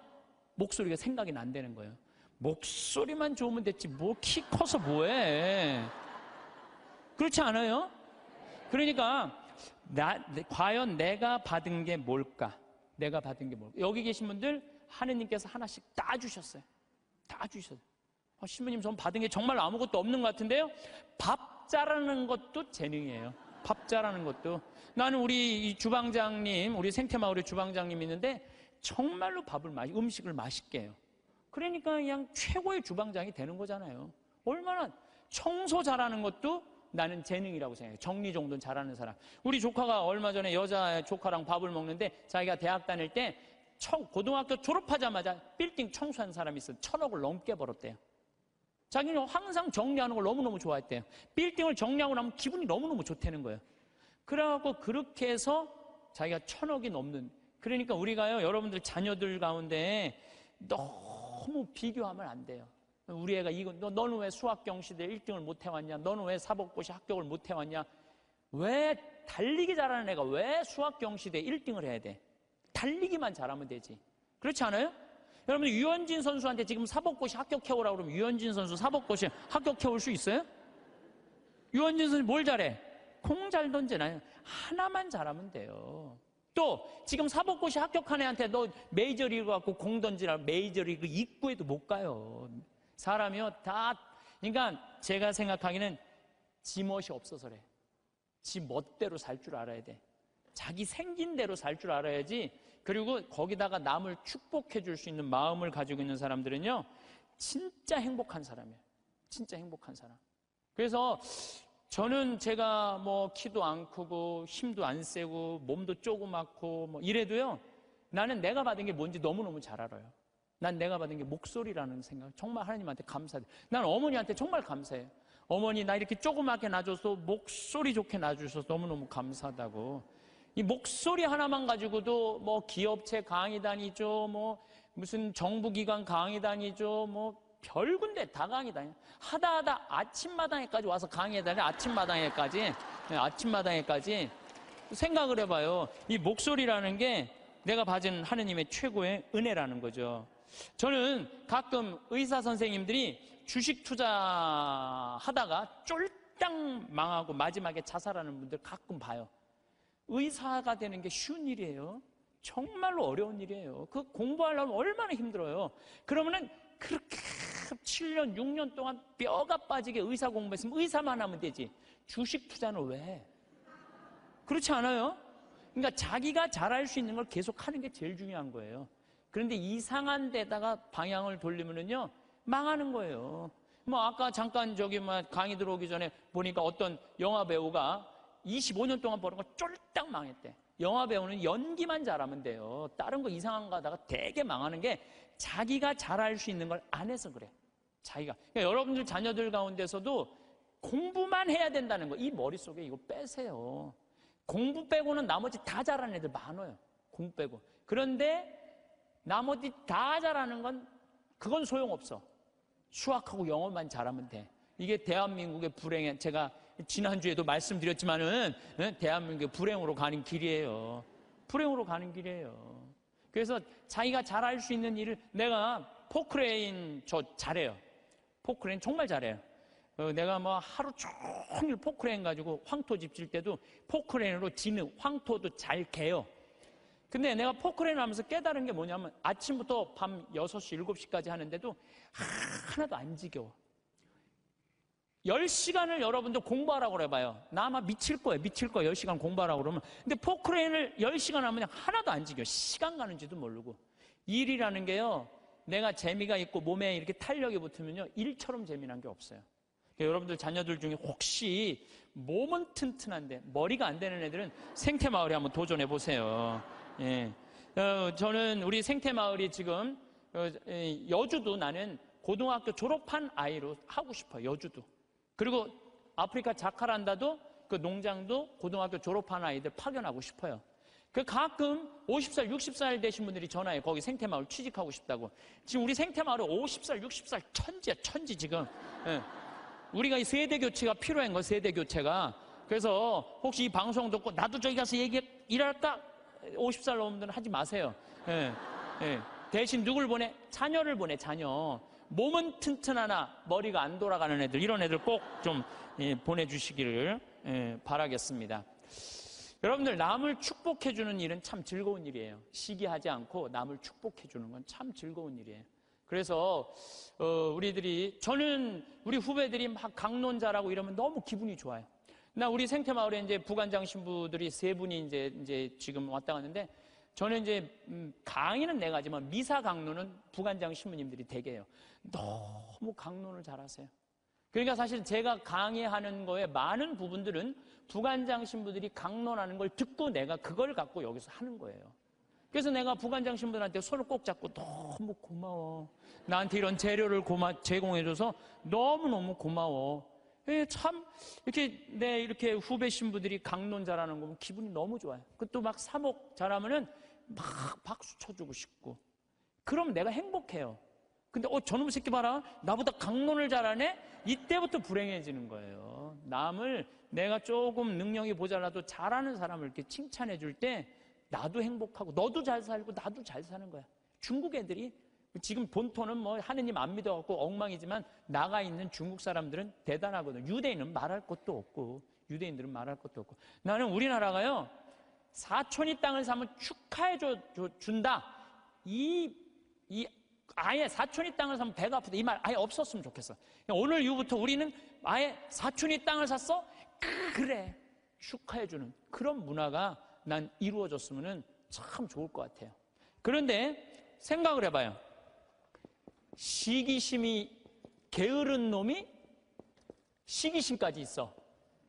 목소리가 생각이 난다는 거예요. 목소리만 좋으면 됐지, 뭐 키 커서 뭐해. 그렇지 않아요? 그러니까 과연 내가 받은 게 뭘까? 내가 받은 게 뭘까? 여기 계신 분들 하느님께서 하나씩 다 주셨어요. 다 주셨어요. 신부님, 전 받은 게 정말 아무것도 없는 것 같은데요. 밥 잘하는 것도 재능이에요. 밥 잘하는 것도. 나는 우리 이 주방장님, 우리 생태마을의 주방장님 있는데 정말로 음식을 맛있게 해요. 그러니까 그냥 최고의 주방장이 되는 거잖아요. 얼마나 청소 잘하는 것도 나는 재능이라고 생각해요. 정리 정돈 잘하는 사람. 우리 조카가 얼마 전에 여자 조카랑 밥을 먹는데 자기가 대학 다닐 때 고등학교 졸업하자마자 빌딩 청소한 사람이 있어요. 1,000억을 넘게 벌었대요. 자기는 항상 정리하는 걸 너무너무 좋아했대요. 빌딩을 정리하고 나면 기분이 너무너무 좋다는 거예요. 그래갖고 그렇게 해서 자기가 1,000억이 넘는, 그러니까 우리가요, 여러분들 자녀들 가운데 너무 비교하면 안 돼요. 우리 애가 너는 왜 수학경시대 1등을 못 해왔냐? 너는 왜 사법고시 합격을 못 해왔냐? 왜 달리기 잘하는 애가 왜 수학경시대 1등을 해야 돼? 달리기만 잘하면 되지. 그렇지 않아요? 여러분, 유현진 선수한테 지금 사법고시 합격해오라고 그러면 유현진 선수 사법고시 합격해올 수 있어요? 유현진 선수 뭘 잘해? 공 잘 던지나요? 하나만 잘하면 돼요. 또 지금 사법고시 합격한 애한테 너 메이저리그 갖고 공 던지라 메이저리그 입구에도 못 가요. 사람이요 다. 그러니까 제가 생각하기는 지 멋이 없어서 그래. 지 멋대로 살 줄 알아야 돼. 자기 생긴 대로 살 줄 알아야지. 그리고 거기다가 남을 축복해 줄 수 있는 마음을 가지고 있는 사람들은요 진짜 행복한 사람이에요. 진짜 행복한 사람. 그래서 저는 제가 뭐 키도 안 크고 힘도 안 세고 몸도 조그맣고 뭐 이래도요 나는 내가 받은 게 뭔지 너무너무 잘 알아요. 난 내가 받은 게 목소리라는 생각 정말 하나님한테 감사해요. 난 어머니한테 정말 감사해요. 어머니 나 이렇게 조그맣게 낳아줘서 목소리 좋게 낳아주셔서 너무너무 감사하다고. 이 목소리 하나만 가지고도 뭐 기업체 강의 다니죠, 뭐 무슨 정부기관 강의 다니죠, 뭐 별군데 다 강의 다녀. 하다 아침마당에까지 와서 강의해 다녀. 아침마당에까지 생각을 해봐요. 이 목소리라는 게 내가 받은 하느님의 최고의 은혜라는 거죠. 저는 가끔 의사 선생님들이 주식 투자하다가 쫄딱 망하고 마지막에 자살하는 분들 가끔 봐요. 의사가 되는 게 쉬운 일이에요. 정말로 어려운 일이에요. 그 공부하려면 얼마나 힘들어요. 그러면은 그렇게 7년, 6년 동안 뼈가 빠지게 의사 공부했으면 의사만 하면 되지. 주식 투자는 왜? 그렇지 않아요? 그러니까 자기가 잘할 수 있는 걸 계속 하는 게 제일 중요한 거예요. 그런데 이상한 데다가 방향을 돌리면은요, 망하는 거예요. 뭐, 아까 잠깐 강의 들어오기 전에 보니까 어떤 영화 배우가 25년 동안 버는 거 쫄딱 망했대. 영화 배우는 연기만 잘하면 돼요. 다른 거 이상한 거 하다가 되게 망하는 게 자기가 잘할 수 있는 걸 안 해서 그래. 자기가. 그러니까 여러분들 자녀들 가운데서도 공부만 해야 된다는 거, 이 머릿속에 이거 빼세요. 공부 빼고는 나머지 다 잘하는 애들 많아요. 공부 빼고. 그런데 나머지 다 잘하는 건 그건 소용없어. 수학하고 영어만 잘하면 돼. 이게 대한민국의 불행에 제가 지난주에도 말씀드렸지만은 대한민국의 불행으로 가는 길이에요. 불행으로 가는 길이에요. 그래서 자기가 잘할 수 있는 일을 내가 포크레인 저 잘해요. 포크레인 정말 잘해요. 내가 뭐 하루 종일 포크레인 가지고 황토 집 질 때도 포크레인으로 지는 황토도 잘 개요. 근데 내가 포크레인 하면서 깨달은 게 뭐냐면 아침부터 밤 6시, 7시까지 하는데도 하나도 안 지겨워. 10시간을 여러분들 공부하라고 그래봐요. 나 아마 미칠 거예요. 10시간 공부하라고 그러면. 근데 포크레인을 10시간 하면 하나도 안 지겨워. 시간 가는지도 모르고. 일이라는 게요, 내가 재미가 있고 몸에 이렇게 탄력이 붙으면요, 일처럼 재미난 게 없어요. 그러니까 여러분들 자녀들 중에 혹시 몸은 튼튼한데 머리가 안 되는 애들은 생태마을에 한번 도전해 보세요. 예. 저는 우리 생태마을이 지금 여주도 나는 고등학교 졸업한 아이로 하고 싶어요. 여주도. 그리고 아프리카 자카란다도 그 농장도 고등학교 졸업한 아이들 파견하고 싶어요. 그 가끔 50살, 60살 되신 분들이 전화해. 거기 생태마을 취직하고 싶다고. 지금 우리 생태마을에 50살, 60살 천지야, 천지 지금. 예. 우리가 이 세대 교체가 필요한 거, 세대 교체가. 그래서 혹시 이 방송 듣고 나도 저기 가서 일할까? 50살 넘은 분들은 하지 마세요. 예. 예. 대신 누굴 보내? 자녀를 보내, 자녀. 몸은 튼튼하나 머리가 안 돌아가는 애들, 이런 애들 꼭 좀 보내주시기를 바라겠습니다. 여러분들, 남을 축복해주는 일은 참 즐거운 일이에요. 시기하지 않고 남을 축복해주는 건 참 즐거운 일이에요. 그래서 저는 우리 후배들이 막 강론자라고 이러면 너무 기분이 좋아요. 나 우리 생태마을에 이제 부관장 신부들이 3분이 이제 지금 왔다 갔는데, 저는 이제 강의는 내가 하지만 미사 강론은 부관장 신부님들이 되게 해요. 너무 강론을 잘하세요. 그러니까 사실 제가 강의하는 거에 많은 부분들은 부관장 신부들이 강론하는 걸 듣고 내가 그걸 갖고 여기서 하는 거예요. 그래서 내가 부관장 신부들한테 손을 꼭 잡고 너무 고마워. 나한테 이런 재료를 제공해줘서 너무너무 고마워. 참 이렇게 후배 신부들이 강론 잘하는 거 보면 기분이 너무 좋아요. 그것도 막 사목 잘하면은 막 박수 쳐주고 싶고. 그럼 내가 행복해요. 근데 저놈 새끼 봐라, 나보다 강론을 잘하네? 이때부터 불행해지는 거예요. 남을 내가 조금 능력이 모자라도 잘하는 사람을 이렇게 칭찬해 줄 때 나도 행복하고 너도 잘 살고 나도 잘 사는 거야. 중국 애들이 지금 본토는 뭐 하느님 안 믿어갖고 엉망이지만 나가 있는 중국 사람들은 대단하거든. 유대인은 말할 것도 없고, 유대인들은 말할 것도 없고. 나는 우리나라가요, 사촌이 땅을 사면 축하해 준다. 아예 사촌이 땅을 사면 배가 아프다. 이 말 아예 없었으면 좋겠어. 오늘 이후부터 우리는 아예 사촌이 땅을 샀어? 그래. 축하해주는 그런 문화가 난 이루어졌으면 참 좋을 것 같아요. 그런데 생각을 해봐요. 시기심이 게으른 놈이 시기심까지 있어.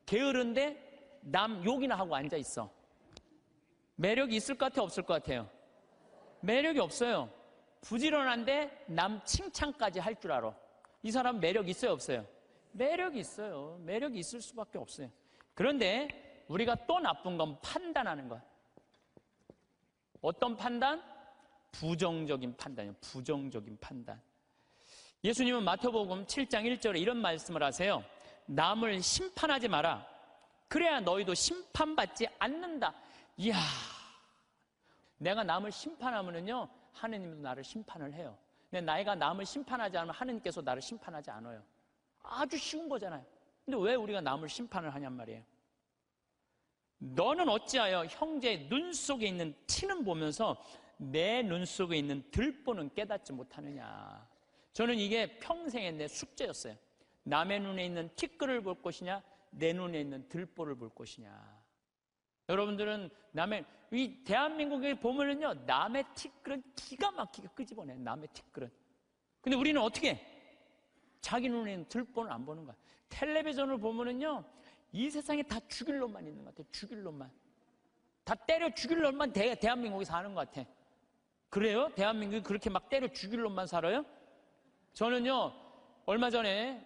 게으른데 남 욕이나 하고 앉아 있어. 매력이 있을 것 같아요? 없을 것 같아요? 매력이 없어요. 부지런한데 남 칭찬까지 할 줄 알아. 이 사람 매력 있어요? 없어요? 매력이 있어요. 매력이 있을 수밖에 없어요. 그런데 우리가 또 나쁜 건 판단하는 것. 어떤 판단? 부정적인 판단이에요. 부정적인 판단. 예수님은 마태복음 7장 1절에 이런 말씀을 하세요. 남을 심판하지 마라. 그래야 너희도 심판받지 않는다. 이야, 내가 남을 심판하면은요, 하느님도 나를 심판을 해요. 근데 나이가 남을 심판하지 않으면 하느님께서 나를 심판하지 않아요. 아주 쉬운 거잖아요. 근데 왜 우리가 남을 심판을 하냔 말이에요. 너는 어찌하여 형제의 눈 속에 있는 티는 보면서 내 눈 속에 있는 들보는 깨닫지 못하느냐. 저는 이게 평생의 내 숙제였어요. 남의 눈에 있는 티끌을 볼 것이냐, 내 눈에 있는 들보를 볼 것이냐. 여러분들은 이 대한민국에 보면은요, 남의 티끌은 기가 막히게 끄집어내. 남의 티끌은. 근데 우리는 어떻게 해? 자기 눈에 있는 들보는 안 보는 거야. 텔레비전을 보면은요, 이 세상에 다 죽일 놈만 있는 것 같아. 죽일 놈만. 다 때려 죽일 놈만 대한민국에 사는 것 같아. 그래요? 대한민국이 그렇게 막 때려 죽일 놈만 살아요? 저는요, 얼마 전에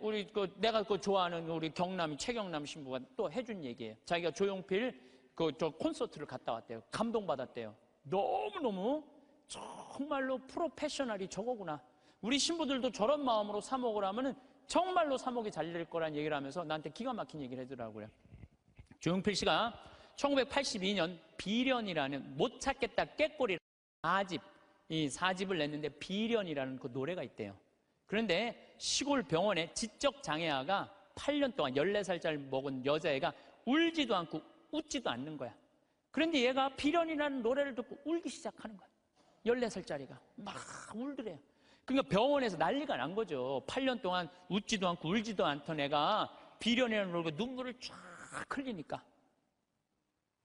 내가 좋아하는 우리 최경남 신부가 또 해준 얘기예요. 자기가 조용필 저 콘서트를 갔다 왔대요. 감동받았대요. 너무너무 정말로 프로페셔널이 저거구나. 우리 신부들도 저런 마음으로 사목을 하면은 정말로 사목이 잘 될 거란 얘기를 하면서 나한테 기가 막힌 얘기를 해주더라고요. 조용필 씨가 1982년 비련이라는 못 찾겠다 꾀꼬리 4집, 이 4집을 냈는데 비련이라는 그 노래가 있대요. 그런데 시골 병원에 지적장애아가 8년 동안 14살짜리 먹은 여자애가 울지도 않고 웃지도 않는 거야. 그런데 얘가 비련이라는 노래를 듣고 울기 시작하는 거야. 14살짜리가 막 울더래요. 그러니까 병원에서 난리가 난 거죠. 8년 동안 웃지도 않고 울지도 않던 애가 비련이라는 노래가 눈물을 쫙 흘리니까.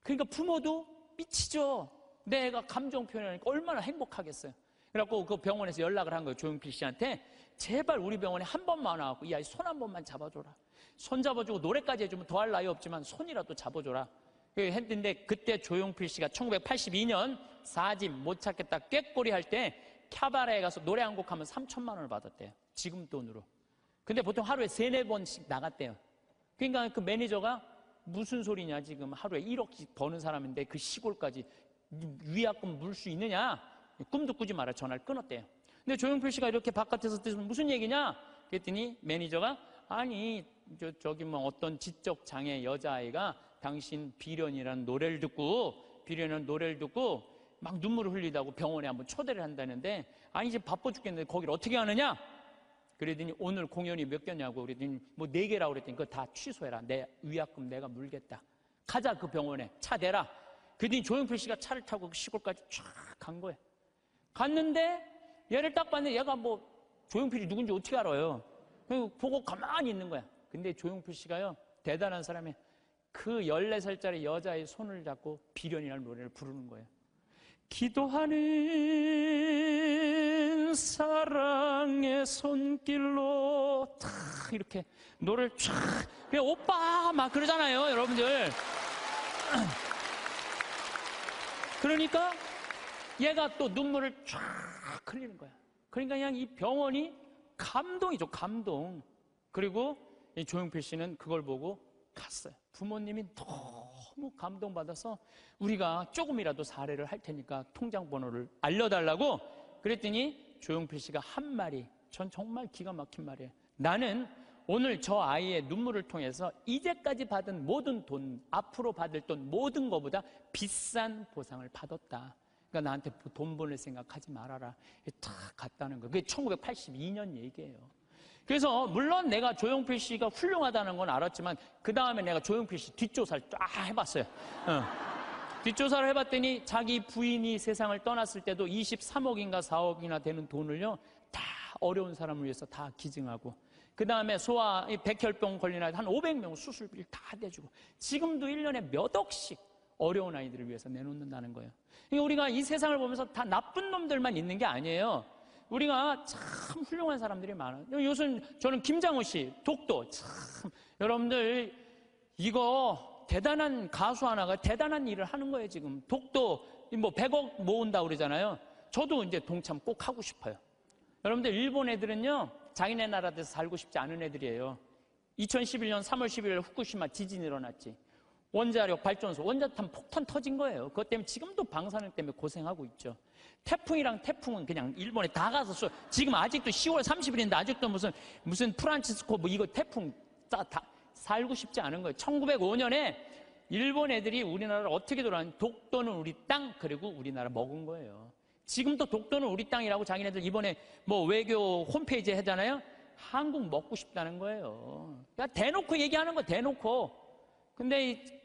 그러니까 부모도 미치죠. 내 애가 감정 표현하니까 얼마나 행복하겠어요. 그래갖고 그 병원에서 연락을 한 거예요. 조용필 씨한테. 제발 우리 병원에 한 번만 와갖고 야, 손 한 번만 잡아줘라. 손 잡아주고 노래까지 해주면 더할 나위 없지만 손이라도 잡아줘라. 했는데 그때 조용필 씨가 1982년 4집 못 찾겠다 꾀꼬리 할 때 캬바레에 가서 노래 한 곡 하면 3천만 원을 받았대요. 지금 돈으로. 근데 보통 하루에 3-4번씩 나갔대요. 그러니까 그 매니저가 무슨 소리냐, 지금 하루에 1억씩 버는 사람인데 그 시골까지 위약금 물 수 있느냐? 꿈도 꾸지 마라. 전화를 끊었대요. 근데 조용필 씨가 이렇게 바깥에서 뜨면 무슨 얘기냐? 그랬더니 매니저가 아니 저기 뭐 어떤 지적장애 여자아이가 당신 비련이라는 노래를 듣고 막 눈물을 흘리다고 병원에 한번 초대를 한다는데 아니 이제 바빠 죽겠는데 거기를 어떻게 하느냐? 그랬더니 오늘 공연이 몇 개냐고 그랬더니 뭐 4개라고 그랬더니 그거 다 취소해라. 내 위약금 내가 물겠다. 가자 그 병원에 차 대라. 그랬더니 조용필 씨가 차를 타고 그 시골까지 쫙 간 거예요. 갔는데 얘를 딱 봤는데 얘가 뭐 조용필이 누군지 어떻게 알아요? 보고 가만히 있는 거야. 근데 조용필 씨가요 대단한 사람이 그 14살짜리 여자의 손을 잡고 비련이라는 노래를 부르는 거예요. 기도하는 사랑의 손길로 탁 이렇게 노래를 쫙 그냥 오빠 막 그러잖아요 여러분들. 그러니까 얘가 또 눈물을 쫙 흘리는 거야. 그러니까 그냥 이 병원이 감동이죠, 감동. 그리고 이 조용필 씨는 그걸 보고 갔어요. 부모님이 너무 감동받아서 우리가 조금이라도 사례를 할 테니까 통장 번호를 알려달라고 그랬더니 조용필 씨가 한 말이 전 정말 기가 막힌 말이에요. 나는 오늘 저 아이의 눈물을 통해서 이제까지 받은 모든 돈, 앞으로 받을 돈 모든 것보다 비싼 보상을 받았다. 그러니까 나한테 돈 벌 생각하지 말아라. 탁 갔다는 거예요. 그게 1982년 얘기예요. 그래서 물론 내가 조용필 씨가 훌륭하다는 건 알았지만 그 다음에 내가 조용필 씨 뒷조사를 쫙 해봤어요. 뒷조사를 해봤더니 자기 부인이 세상을 떠났을 때도 23억인가 4억이나 되는 돈을요 다 어려운 사람을 위해서 다 기증하고, 그 다음에 소아 백혈병 걸린 아이 한 500명 수술비를 다 대주고, 지금도 1년에 몇 억씩 어려운 아이들을 위해서 내놓는다는 거예요. 그러니까 우리가 이 세상을 보면서 다 나쁜 놈들만 있는 게 아니에요. 우리가 참 훌륭한 사람들이 많아요. 요즘 저는 김장호 씨, 독도, 참 여러분들 이거 대단한 가수 하나가 대단한 일을 하는 거예요. 지금 독도 뭐 100억 모은다 그러잖아요. 저도 이제 동참 꼭 하고 싶어요. 여러분들 일본 애들은요 자기네 나라에서 살고 싶지 않은 애들이에요. 2011년 3월 11일 후쿠시마 지진이 일어났지. 원자력 발전소, 원자탄 폭탄 터진 거예요. 그것 때문에 지금도 방사능 때문에 고생하고 있죠. 태풍은 그냥 일본에 다 가서 지금 아직도 10월 30일인데 아직도 무슨 프란치스코 뭐 이거 태풍 다 살고 싶지 않은 거예요. 1905년에 일본 애들이 우리나라를 어떻게 돌아왔는지, 독도는 우리 땅, 그리고 우리나라 먹은 거예요. 지금도 독도는 우리 땅이라고 자기네들 이번에 뭐 외교 홈페이지에 하잖아요. 한국 먹고 싶다는 거예요. 그러니까 대놓고 얘기하는 거, 대놓고. 근데 이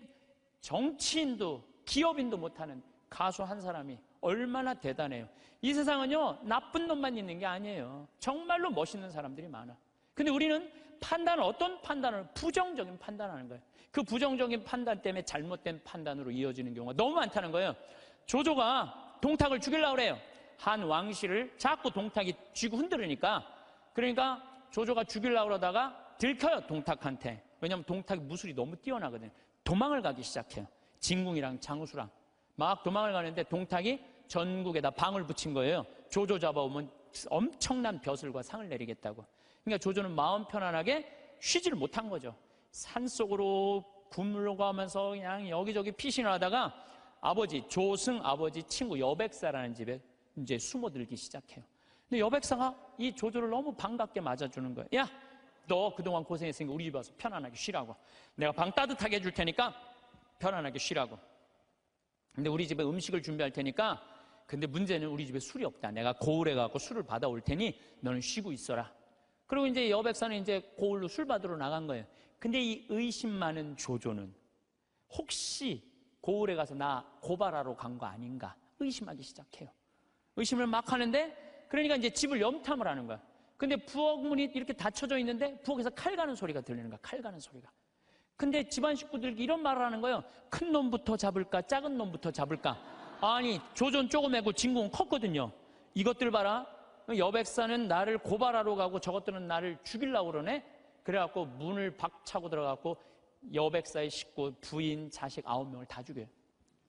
정치인도 기업인도 못하는 가수 한 사람이 얼마나 대단해요. 이 세상은요 나쁜 놈만 있는 게 아니에요. 정말로 멋있는 사람들이 많아. 근데 우리는 판단을, 어떤 판단을, 부정적인 판단하는 거예요. 그 부정적인 판단 때문에 잘못된 판단으로 이어지는 경우가 너무 많다는 거예요. 조조가 동탁을 죽이려고 그래요. 한 왕실을 자꾸 동탁이 쥐고 흔들으니까, 그러니까 조조가 죽이려고 그러다가 들켜요 동탁한테. 왜냐하면 동탁이 무술이 너무 뛰어나거든요. 도망을 가기 시작해요. 진궁이랑 장우수랑 막 도망을 가는데 동탁이 전국에다 방을 붙인 거예요. 조조 잡아오면 엄청난 벼슬과 상을 내리겠다고. 그러니까 조조는 마음 편안하게 쉬지를 못한 거죠. 산속으로 굶으려가면서 그냥 여기저기 피신을 하다가 아버지 조승 아버지 친구 여백사라는 집에 이제 숨어들기 시작해요. 근데 여백사가 이 조조를 너무 반갑게 맞아주는 거예요. 야, 너 그동안 고생했으니까 우리 집 와서 편안하게 쉬라고. 내가 방 따뜻하게 해줄 테니까 편안하게 쉬라고. 근데 우리 집에 음식을 준비할 테니까, 근데 문제는 우리 집에 술이 없다. 내가 고을에 가고 술을 받아올 테니 너는 쉬고 있어라. 그리고 이제 여백사는 이제 고을로 술 받으러 나간 거예요. 근데 이 의심 많은 조조는 혹시 고을에 가서 나 고발하러 간 거 아닌가 의심하기 시작해요. 의심을 막 하는데, 그러니까 이제 집을 염탐을 하는 거야. 근데 부엌 문이 이렇게 닫혀져 있는데 부엌에서 칼 가는 소리가 들리는 거야. 칼 가는 소리가. 근데 집안 식구들이 이런 말을 하는 거예요. 큰 놈부터 잡을까 작은 놈부터 잡을까. 아니 조조는 조그매고 진궁은 컸거든요. 이것들 봐라. 여백사는 나를 고발하러 가고 저것들은 나를 죽이려고 그러네. 그래갖고 문을 박차고 들어가고 여백사의 식구, 부인, 자식 9명을 다 죽여요.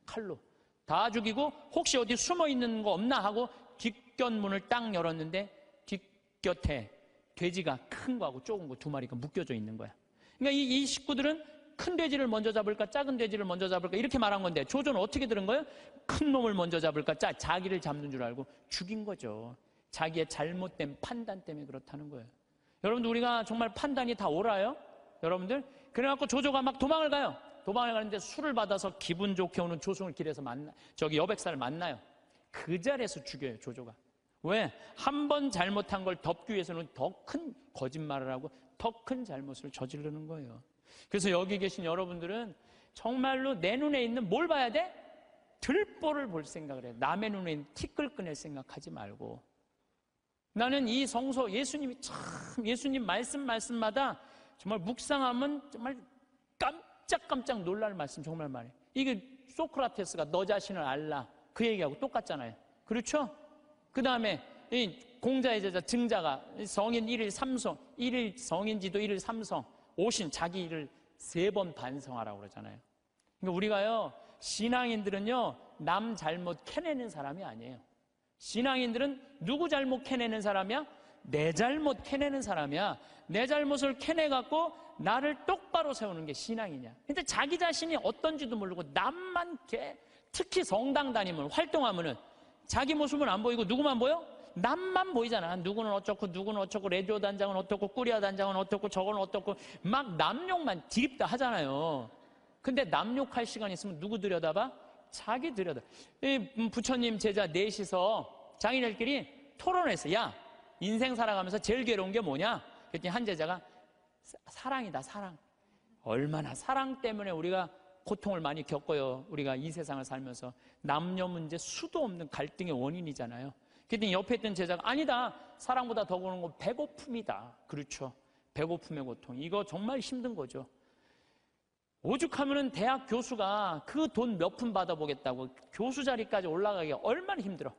칼로 다 죽이고, 혹시 어디 숨어있는 거 없나 하고 뒷곁문을 딱 열었는데 뒷곁에 돼지가 큰 거하고 조금 거 2마리가 묶여져 있는 거야. 그러니까 이 식구들은 큰 돼지를 먼저 잡을까 작은 돼지를 먼저 잡을까 이렇게 말한 건데, 조조는 어떻게 들은 거예요? 큰 놈을 먼저 잡을까 자기를 잡는 줄 알고 죽인 거죠. 자기의 잘못된 판단 때문에 그렇다는 거예요. 여러분들 우리가 정말 판단이 다 옳아요? 여러분들? 그래갖고 조조가 막 도망을 가요. 도망을 가는데 술을 받아서 기분 좋게 오는 조승을 길에서 여백사를 만나요. 그 자리에서 죽여요 조조가. 왜? 한 번 잘못한 걸 덮기 위해서는 더 큰 거짓말을 하고 더 큰 잘못을 저지르는 거예요. 그래서 여기 계신 여러분들은 정말로 내 눈에 있는 뭘 봐야 돼? 들보를 볼 생각을 해요. 남의 눈에 있는 티끌 꺼낼 생각하지 말고. 나는 이 성서 예수님이 참, 예수님 말씀마다 정말 묵상하면 정말 깜짝깜짝 놀랄 말씀 정말 많아요. 이게 소크라테스가 너 자신을 알라 그 얘기하고 똑같잖아요. 그렇죠? 그 다음에 이 공자의 제자 증자가 성인 1일 3성, 1일 성인지도 1일 3성, 오신 자기 일을 3번 반성하라고 그러잖아요. 그러니까 우리가요, 신앙인들은요, 남 잘못 캐내는 사람이 아니에요. 신앙인들은 누구 잘못 캐내는 사람이야? 내 잘못 캐내는 사람이야. 내 잘못을 캐내갖고 나를 똑바로 세우는 게 신앙이냐. 근데 자기 자신이 어떤지도 모르고 남만 특히 성당 다니면 활동하면은 자기 모습은 안 보이고 누구만 보여? 남만 보이잖아. 누구는 어쩌고 누구는 어쩌고 레디오 단장은 어떻고 꾸리아 단장은 어떻고 저건 어떻고 막 남욕만 디립다 하잖아요. 근데 남욕할 시간 있으면 누구 들여다봐? 자기 들여다. 이 부처님 제자 넷이서 장인들끼리 토론했어. 야, 인생 살아가면서 제일 괴로운 게 뭐냐? 그랬더니 한 제자가 사랑이다, 사랑. 얼마나 사랑 때문에 우리가 고통을 많이 겪어요. 우리가 이 세상을 살면서. 남녀 문제 수도 없는 갈등의 원인이잖아요. 그랬더니 옆에 있던 제자가 아니다. 사랑보다 더 고는 건 배고픔이다. 그렇죠. 배고픔의 고통. 이거 정말 힘든 거죠. 오죽하면은 대학 교수가 그 돈 몇 푼 받아보겠다고 교수 자리까지 올라가기가 얼마나 힘들어.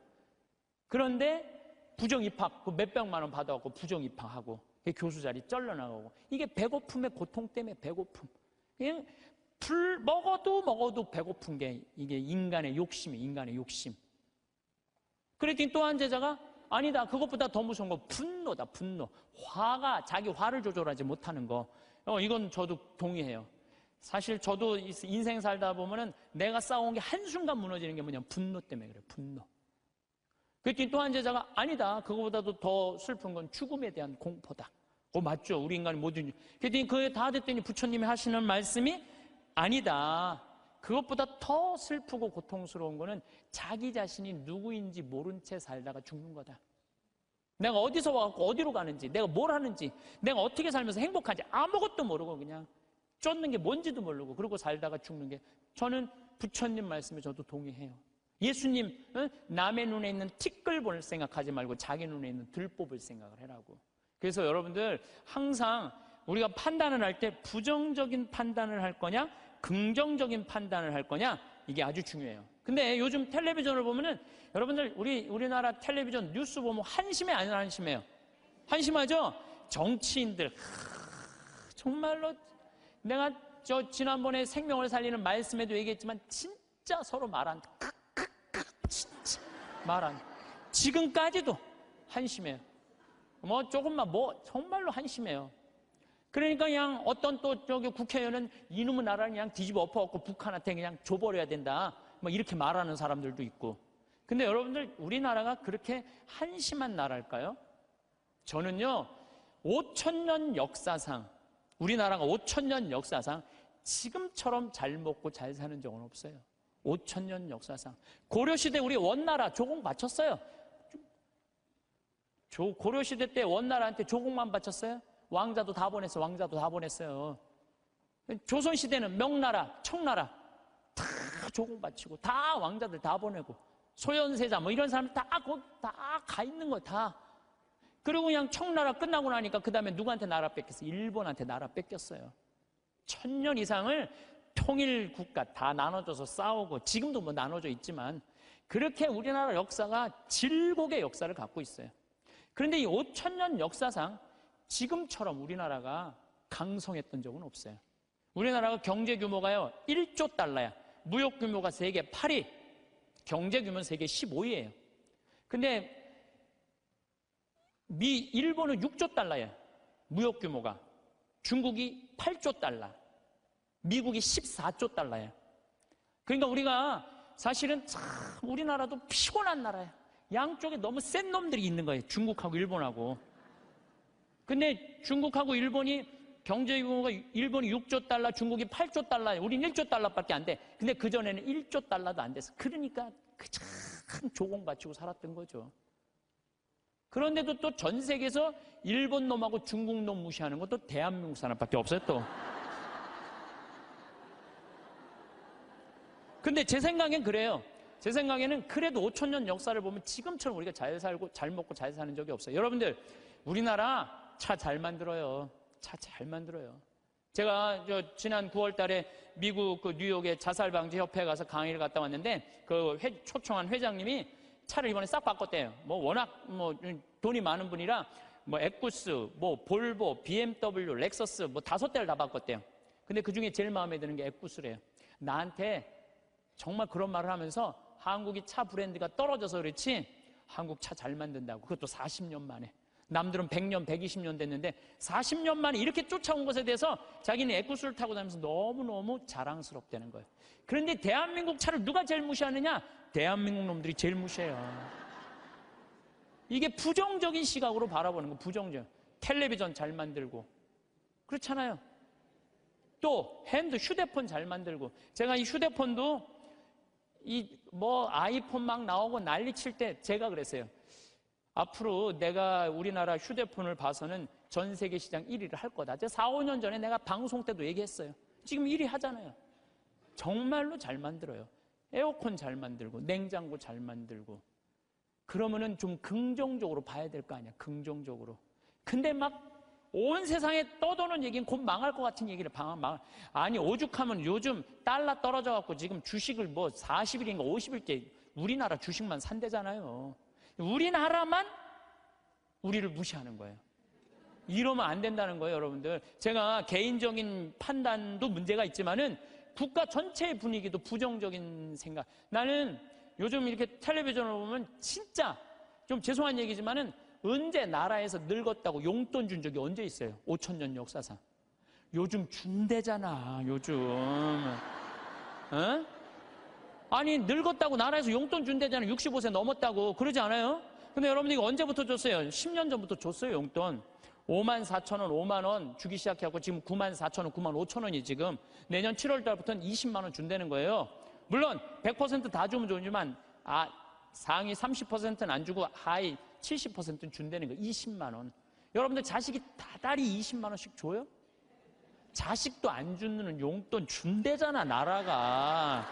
그런데 부정 입학, 그 몇백만 원 받아갖고 부정 입학하고 교수 자리 쩔러나가고. 이게 배고픔의 고통 때문에 배고픔. 그냥 먹어도 배고픈 게 이게 인간의 욕심이 인간의 욕심. 그랬더니 또 한 제자가 아니다. 그것보다 더 무서운 거 분노다. 분노. 화가 자기 화를 조절하지 못하는 거. 이건 저도 동의해요. 사실 저도 인생 살다 보면은 내가 싸운 게 한순간 무너지는 게 뭐냐면 분노 때문에 그래요. 분노. 그랬더니 또 한 제자가 아니다. 그거보다도 더 슬픈 건 죽음에 대한 공포다. 맞죠. 우리 인간이 모든. 그랬더니 그게 다 됐더니 부처님이 하시는 말씀이 아니다. 그것보다 더 슬프고 고통스러운 거는 자기 자신이 누구인지 모른 채 살다가 죽는 거다. 내가 어디서 와갖고 어디로 가는지, 내가 뭘 하는지, 내가 어떻게 살면서 행복한지 아무것도 모르고 그냥 쫓는 게 뭔지도 모르고 그러고 살다가 죽는 게, 저는 부처님 말씀에 저도 동의해요. 예수님, 남의 눈에 있는 티끌볼 생각하지 말고 자기 눈에 있는 들뽑을 생각을 해라고. 그래서 여러분들 항상 우리가 판단을 할 때 부정적인 판단을 할 거냐 긍정적인 판단을 할 거냐, 이게 아주 중요해요. 근데 요즘 텔레비전을 보면은 여러분들 우리나라 텔레비전 뉴스 보면 한심해 안 한심해요? 한심하죠? 정치인들 정말로 내가 지난번에 생명을 살리는 말씀에도 얘기했지만 진짜 서로 진짜 지금까지도 한심해요. 조금만 정말로 한심해요. 그러니까 그냥 어떤 또 국회의원은 이놈의 나라를 그냥 뒤집어 엎어갖고 북한한테 그냥 줘버려야 된다. 이렇게 말하는 사람들도 있고. 근데 여러분들 우리나라가 그렇게 한심한 나라일까요? 저는요, 5,000년 역사상, 우리나라가 5,000년 역사상 지금처럼 잘 먹고 잘 사는 적은 없어요. 5,000년 역사상. 고려시대 우리 원나라 조공 바쳤어요. 고려시대 때 원나라한테 조공만 바쳤어요? 왕자도 다 보냈어요. 조선시대는 명나라, 청나라 다 조공 바치고 다 왕자들 다 보내고 소현세자 이런 사람 다 가 있는 거 다. 그리고 그냥 청나라 끝나고 나니까 그 다음에 누구한테 나라 뺏겼어요? 일본한테 나라 뺏겼어요. 1,000년 이상을 통일국가 다 나눠줘서 싸우고, 지금도 나눠져 있지만 그렇게 우리나라 역사가 질곡의 역사를 갖고 있어요. 그런데 이 5,000년 역사상 지금처럼 우리나라가 강성했던 적은 없어요. 우리나라가 경제 규모가요 1조 달러야. 무역 규모가 세계 8위, 경제 규모는 세계 15위예요. 근데 일본은 6조 달러야, 무역 규모가. 중국이 8조 달러, 미국이 14조 달러야. 그러니까 우리가 사실은 참 우리나라도 피곤한 나라야. 양쪽에 너무 센 놈들이 있는 거예요. 중국하고 일본하고. 근데 중국하고 일본이 경제 규모가 일본이 6조 달러, 중국이 8조 달러예요. 우린 1조 달러밖에 안 돼. 근데 그전에는 1조 달러도 안 됐어. 그러니까 참 조공 바치고 살았던 거죠. 그런데도 또 전 세계에서 일본 놈하고 중국 놈 무시하는 것도 대한민국 사람밖에 없어요, 또. 근데 제 생각엔 그래요. 제 생각에는 그래도 5,000년 역사를 보면 지금처럼 우리가 잘 살고 잘 먹고 잘 사는 적이 없어요. 여러분들, 우리나라 차 잘 만들어요. 차 잘 만들어요. 제가 지난 9월 달에 미국 뉴욕의 자살방지 협회에 가서 강의를 갔다 왔는데, 초청한 회장님이 차를 이번에 싹 바꿨대요. 워낙 돈이 많은 분이라 에쿠스, 볼보, BMW, 렉서스 5대를 다 바꿨대요. 근데 그 중에 제일 마음에 드는 게 에쿠스래요. 나한테 정말 그런 말을 하면서 한국이 차 브랜드가 떨어져서 그렇지 한국 차 잘 만든다고. 그것도 40년 만에. 남들은 100년, 120년 됐는데 40년 만에 이렇게 쫓아온 것에 대해서 자기는 에쿠스를 타고 다니면서 너무너무 자랑스럽다는 거예요. 그런데 대한민국 차를 누가 제일 무시하느냐? 대한민국 놈들이 제일 무시해요. 이게 부정적인 시각으로 바라보는 거, 부정적. 텔레비전 잘 만들고. 그렇잖아요. 또 휴대폰 잘 만들고. 제가 이 휴대폰도 뭐 아이폰 막 나오고 난리 칠 때 제가 그랬어요. 앞으로 내가 우리나라 휴대폰을 봐서는 전 세계 시장 1위를 할 거다. 제가 4, 5년 전에 내가 방송 때도 얘기했어요. 지금 1위 하잖아요. 정말로 잘 만들어요. 에어컨 잘 만들고 냉장고 잘 만들고. 그러면은 좀 긍정적으로 봐야 될 거 아니야. 긍정적으로. 근데 막 온 세상에 떠도는 얘기는 곧 망할 것 같은 얘기를 아니 오죽하면 요즘 달러 떨어져 갖고 지금 주식을 뭐 40일인가 50일째 우리나라 주식만 산대잖아요. 우리나라만 우리를 무시하는 거예요. 이러면 안 된다는 거예요, 여러분들. 제가 개인적인 판단도 문제가 있지만은 국가 전체의 분위기도 부정적인 생각. 나는 요즘 이렇게 텔레비전을 보면 진짜 좀 죄송한 얘기지만은 언제 나라에서 늙었다고 용돈 준 적이 언제 있어요? 5,000년 역사상. 요즘 준대잖아, 요즘. 어? 아니, 늙었다고 나라에서 용돈 준대잖아. 65세 넘었다고. 그러지 않아요? 근데 여러분들 이거 언제부터 줬어요? 10년 전부터 줬어요, 용돈. 54,000원, 5만원 주기 시작하고 지금 94,000원, 95,000원이 지금 내년 7월 달부터는 20만원 준다는 거예요. 물론 100% 다 주면 좋지만 상위 30%는 안 주고 하위 70%는 준다는 거 20만원. 여러분들 자식이 다달이 20만원씩 줘요? 자식도 안 주는 용돈 준대잖아, 나라가.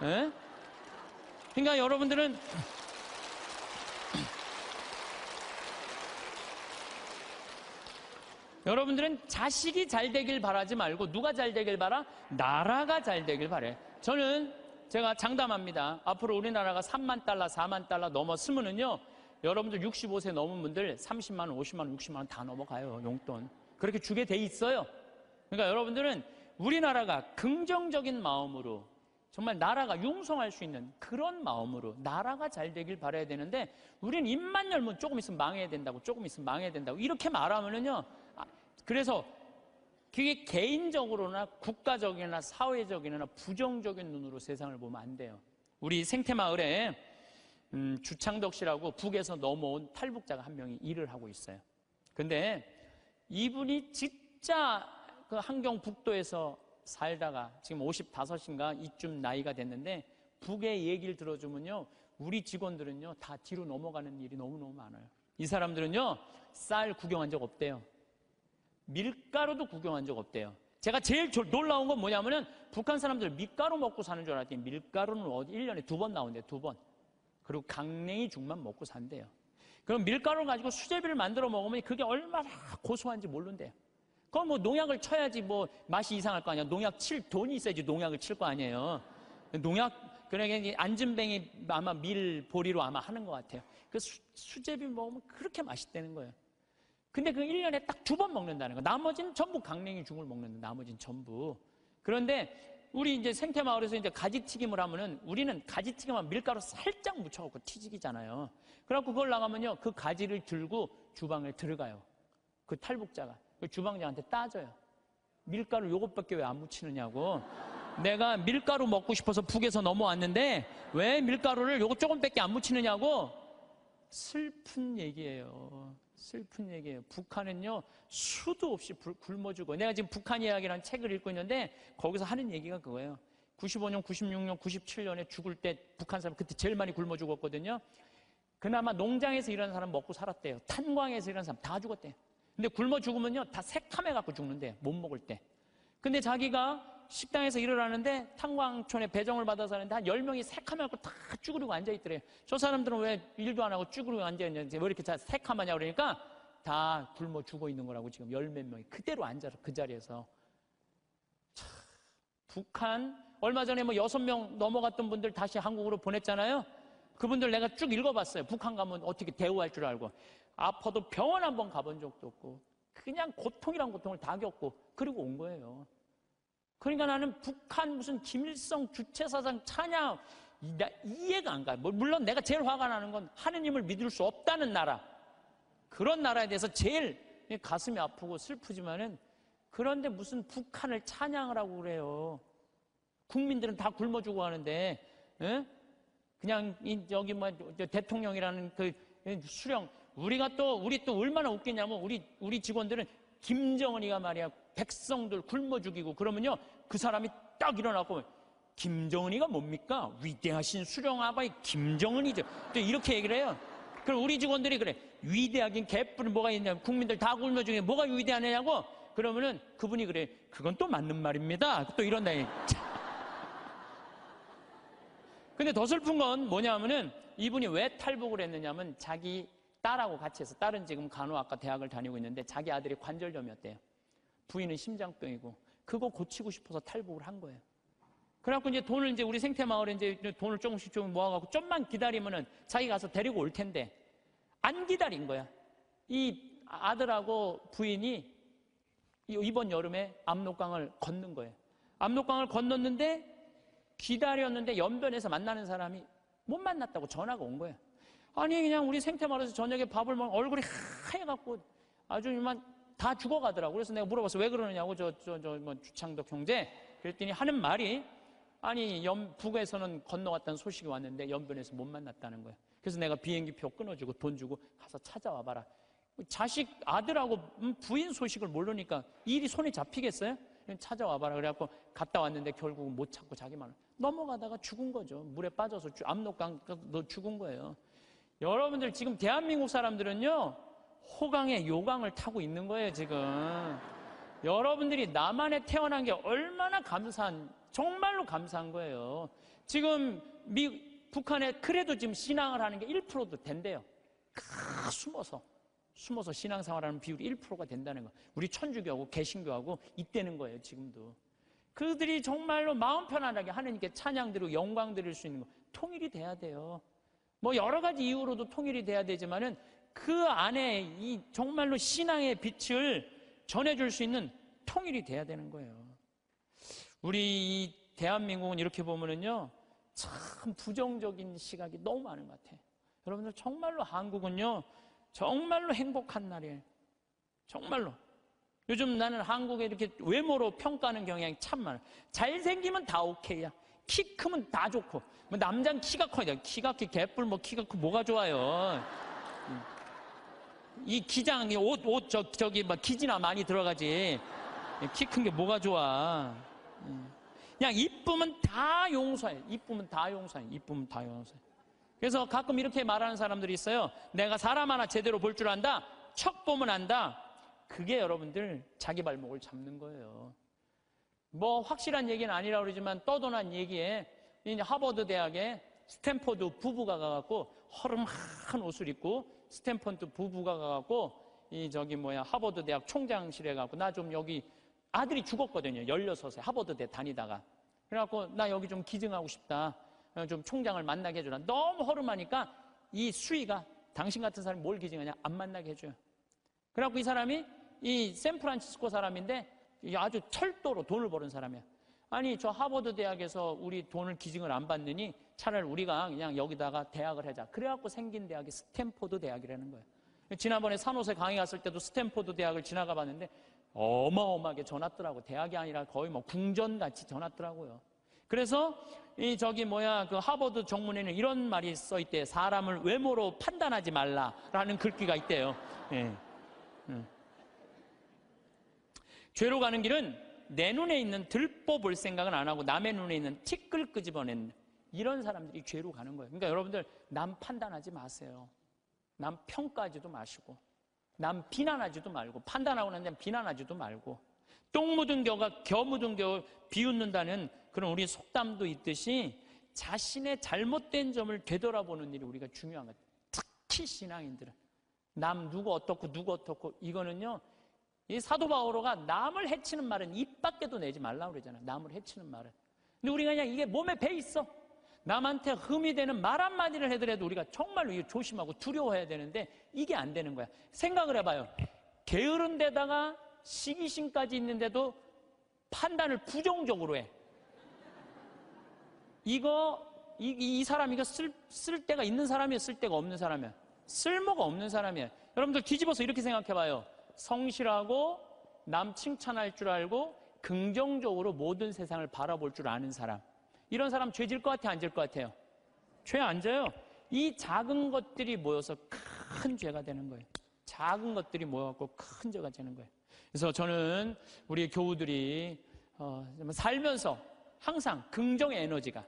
에? 그러니까 여러분들은 자식이 잘 되길 바라지 말고 누가 잘 되길 바라? 나라가 잘 되길 바래. 제가 장담합니다. 앞으로 우리나라가 3만 달러, 4만 달러 넘었으면은요, 여러분들 65세 넘은 분들 30만 원, 50만 원, 60만 원 다 넘어가요, 용돈. 그렇게 주게 돼 있어요. 그러니까 여러분들은 우리나라가 긍정적인 마음으로 정말 나라가 융성할 수 있는 그런 마음으로 나라가 잘 되길 바라야 되는데, 우리는 입만 열면 조금 있으면 망해야 된다고, 조금 있으면 망해야 된다고 이렇게 말하면은요, 그래서 그게 개인적으로나 국가적이나 사회적이나 부정적인 눈으로 세상을 보면 안 돼요. 우리 생태마을에 주창덕 씨라고 북에서 넘어온 탈북자가 한 명이 일을 하고 있어요. 근데 이분이 진짜 그 함경북도에서 살다가 지금 55인가 이쯤 나이가 됐는데, 북의 얘기를 들어주면요, 우리 직원들은요 다 뒤로 넘어가는 일이 너무너무 많아요. 이 사람들은요 쌀 구경한 적 없대요. 밀가루도 구경한 적 없대요. 제가 제일 놀라운 건 뭐냐면은 북한 사람들 밀가루 먹고 사는 줄 알았더니 밀가루는 1년에 2번 나온대요. 2번. 그리고 강냉이 죽만 먹고 산대요. 그럼 밀가루를 가지고 수제비를 만들어 먹으면 그게 얼마나 고소한지 모른대요. 그건 뭐 농약을 쳐야지 뭐 맛이 이상할 거 아니야. 농약 칠 돈이 있어야지 농약을 칠 거 아니에요. 그러니까 안진뱅이 아마 밀보리로 아마 하는 것 같아요. 그 수제비 먹으면 그렇게 맛있다는 거예요. 근데 그 1년에 딱 2번 먹는다는 거. 나머지는 전부 강냉이 죽을 먹는데, 나머지는 전부. 그런데 우리 이제 생태마을에서 이제 가지튀김을 하면은, 우리는 가지튀김하면 밀가루 살짝 묻혀갖고 튀기잖아요. 그래갖고 그걸 나가면요, 그 가지를 들고 주방에 들어가요. 그 탈북자가. 그 주방장한테 따져요. 밀가루 요것밖에 왜 안 묻히느냐고. 내가 밀가루 먹고 싶어서 북에서 넘어왔는데 왜 밀가루를 요것 조금밖에 안 묻히느냐고. 슬픈 얘기예요. 슬픈 얘기예요. 북한은요 수도 없이 굶어 죽어. 내가 지금 북한 이야기라는 책을 읽고 있는데 거기서 하는 얘기가 그거예요. 95년, 96년, 97년에 죽을 때 북한 사람 그때 제일 많이 굶어 죽었거든요. 그나마 농장에서 일하는 사람 먹고 살았대요. 탄광에서 일하는 사람 다 죽었대요. 근데 굶어 죽으면요 다 새카매 갖고 죽는데, 못 먹을 때. 근데 자기가 식당에서 일을 하는데 탄광촌에 배정을 받아서 하는데 한 10명이 새카매 갖고 다 쭈그리고 앉아있더래요. 저 사람들은 왜 일도 안 하고 쭈그리고 앉아있는지, 왜 이렇게 다 새카마냐 그러니까 다 굶어 죽어 있는 거라고. 지금 10몇 명이 그대로 앉아서 그 자리에서. 참, 북한 얼마 전에 뭐 6명 넘어갔던 분들 다시 한국으로 보냈잖아요. 그분들 내가 쭉 읽어봤어요. 북한 가면 어떻게 대우할 줄 알고. 아파도 병원 한번 가본 적도 없고 그냥 고통이란 고통을 다 겪고 그리고 온 거예요. 그러니까 나는 북한 무슨 김일성 주체사상 찬양 이해가 안 가요. 물론 내가 제일 화가 나는 건 하느님을 믿을 수 없다는 나라, 그런 나라에 대해서 제일 가슴이 아프고 슬프지만은, 그런데 무슨 북한을 찬양을 하고 그래요. 국민들은 다 굶어 죽어 하는데, 에? 그냥 여기 뭐 대통령이라는 그 수령, 우리 또 얼마나 웃기냐면 우리 직원들은 김정은이가 말이야 백성들 굶어 죽이고 그러면요 그 사람이 딱 일어나고 김정은이가 뭡니까? 위대하신 수령아바이 김정은이죠. 또 이렇게 얘기를 해요. 그럼 우리 직원들이 그래. 위대하긴 개뿔 뭐가 있냐. 국민들 다 굶어 중에 뭐가 위대하냐고. 그러면은 그분이 그래. 그건 또 맞는 말입니다. 또 이런다. 근데 더 슬픈 건 뭐냐면은 이분이 왜 탈북을 했느냐면 자기 딸하고 같이 해서 딸은 지금 간호학과 대학을 다니고 있는데 자기 아들이 관절염이었대요. 부인은 심장병이고 그거 고치고 싶어서 탈북을 한 거예요. 그래갖고 이제 돈을 이제 우리 생태마을에 이제 돈을 조금씩 좀 모아갖고 좀만 기다리면은 자기 가서 데리고 올 텐데 안 기다린 거야. 이 아들하고 부인이 이번 여름에 압록강을 건넌 거예요. 압록강을 건넜는데 기다렸는데 연변에서 만나는 사람이 못 만났다고 전화가 온 거예요. 아니 그냥 우리 생태마을에서 저녁에 밥을 먹으면 얼굴이 하얘갖고 아주 이만 다 죽어가더라고. 그래서 내가 물어봤어. 왜 그러느냐고 뭐 주창덕 형제. 그랬더니 하는 말이 아니 북에서는 건너갔다는 소식이 왔는데 연변에서 못 만났다는 거예요. 그래서 내가 비행기표 끊어주고 돈 주고 가서 찾아와 봐라. 자식 아들하고 부인 소식을 모르니까 일이 손에 잡히겠어요? 찾아와 봐라. 그래갖고 갔다 왔는데 결국은 못 찾고 자기만 넘어가다가 죽은 거죠. 물에 빠져서 압록강 죽은 거예요. 여러분들 지금 대한민국 사람들은요 호강에 요강을 타고 있는 거예요. 지금 여러분들이 남한에 태어난 게 얼마나 정말로 감사한 거예요. 지금 북한에 그래도 지금 신앙을 하는 게 1%도 된대요. 숨어서 신앙생활하는 비율이 1%가 된다는 거. 우리 천주교하고 개신교하고 있다는 거예요. 지금도 그들이 정말로 마음 편안하게 하느님께 찬양 드리고 영광 드릴 수 있는 거 통일이 돼야 돼요. 뭐 여러 가지 이유로도 통일이 돼야 되지만은 그 안에 이 정말로 신앙의 빛을 전해줄 수 있는 통일이 돼야 되는 거예요. 우리 이 대한민국은 이렇게 보면은요 참 부정적인 시각이 너무 많은 것 같아요. 여러분들 정말로 한국은요 정말로 행복한 나라예요. 정말로. 요즘 나는 한국에 이렇게 외모로 평가하는 경향이 참 많아요. 잘생기면 다 오케이야. 키 크면 다 좋고. 뭐 남자는 키가 커야 돼. 키가 키 개뿔 뭐 키가 크 뭐가 좋아요. 이 기장 옷 저기 막 기지나 많이 들어가지. 키 큰 게 뭐가 좋아. 그냥 이쁘면 다 용서해. 이쁘면 다 용서해. 이쁘면 다 용서해. 그래서 가끔 이렇게 말하는 사람들이 있어요. 내가 사람 하나 제대로 볼 줄 안다. 척 보면 안다. 그게 여러분들 자기 발목을 잡는 거예요. 뭐 확실한 얘기는 아니라고 그러지만 떠도난 얘기에 이제 하버드 대학에 스탠포드 부부가 가갖고 허름한 옷을 입고 스탠포드 부부가 가갖고 하버드 대학 총장실에 가갖고 나 좀 여기 아들이 죽었거든요. 16세 하버드대 다니다가. 그래갖고 나 여기 좀 기증하고 싶다. 좀 총장을 만나게 해주라. 너무 허름하니까 이 수위가 당신 같은 사람이 뭘 기증하냐? 안 만나게 해줘요. 그래갖고 이 사람이 이 샌프란시스코 사람인데 아주 철도로 돈을 버는 사람이야. 아니 저 하버드 대학에서 우리 돈을 기증을 안 받느니 차라리 우리가 그냥 여기다가 대학을 하자. 그래갖고 생긴 대학이 스탠포드 대학이라는 거예요. 지난번에 산호세 강의 갔을 때도 스탠포드 대학을 지나가 봤는데 어마어마하게 전왔더라고. 대학이 아니라 거의 뭐 궁전같이 전왔더라고요. 그래서 그 하버드 정문에는 이런 말이 써 있대요. 사람을 외모로 판단하지 말라라는 글귀가 있대요. 예. 죄로 가는 길은 내 눈에 있는 들보 볼 생각은 안 하고 남의 눈에 있는 티끌 끄집어낸 이런 사람들이 죄로 가는 거예요. 그러니까 여러분들 남 판단하지 마세요. 남 평가하지도 마시고 남 비난하지도 말고 판단하고 난 다음에 비난하지도 말고 똥 묻은 겨 묻은 겨 비웃는다는 그런 우리 속담도 있듯이 자신의 잘못된 점을 되돌아보는 일이 우리가 중요한 거예요. 특히 신앙인들은 남 누구 어떻고 이거는요 이 사도 바오로가 남을 해치는 말은 입 밖에도 내지 말라고 그러잖아요. 남을 해치는 말은. 근데 우리가 그냥 이게 몸에 배 있어. 남한테 흠이 되는 말 한마디를 해더라도 우리가 정말로 이거 조심하고 두려워해야 되는데 이게 안 되는 거야. 생각을 해봐요. 게으른 데다가 시기심까지 있는데도 판단을 부정적으로 해. 이 사람 이거 쓸 데가 있는 사람이야, 쓸 데가 없는 사람이야. 쓸모가 없는 사람이야. 여러분들 뒤집어서 이렇게 생각해봐요. 성실하고 남 칭찬할 줄 알고 긍정적으로 모든 세상을 바라볼 줄 아는 사람. 이런 사람 죄 질 것 같아, 안 질 것 같아요? 죄 안 져요. 이 작은 것들이 모여서 큰 죄가 되는 거예요. 작은 것들이 모여갖고 큰 죄가 되는 거예요. 그래서 저는 우리 교우들이 살면서 항상 긍정의 에너지가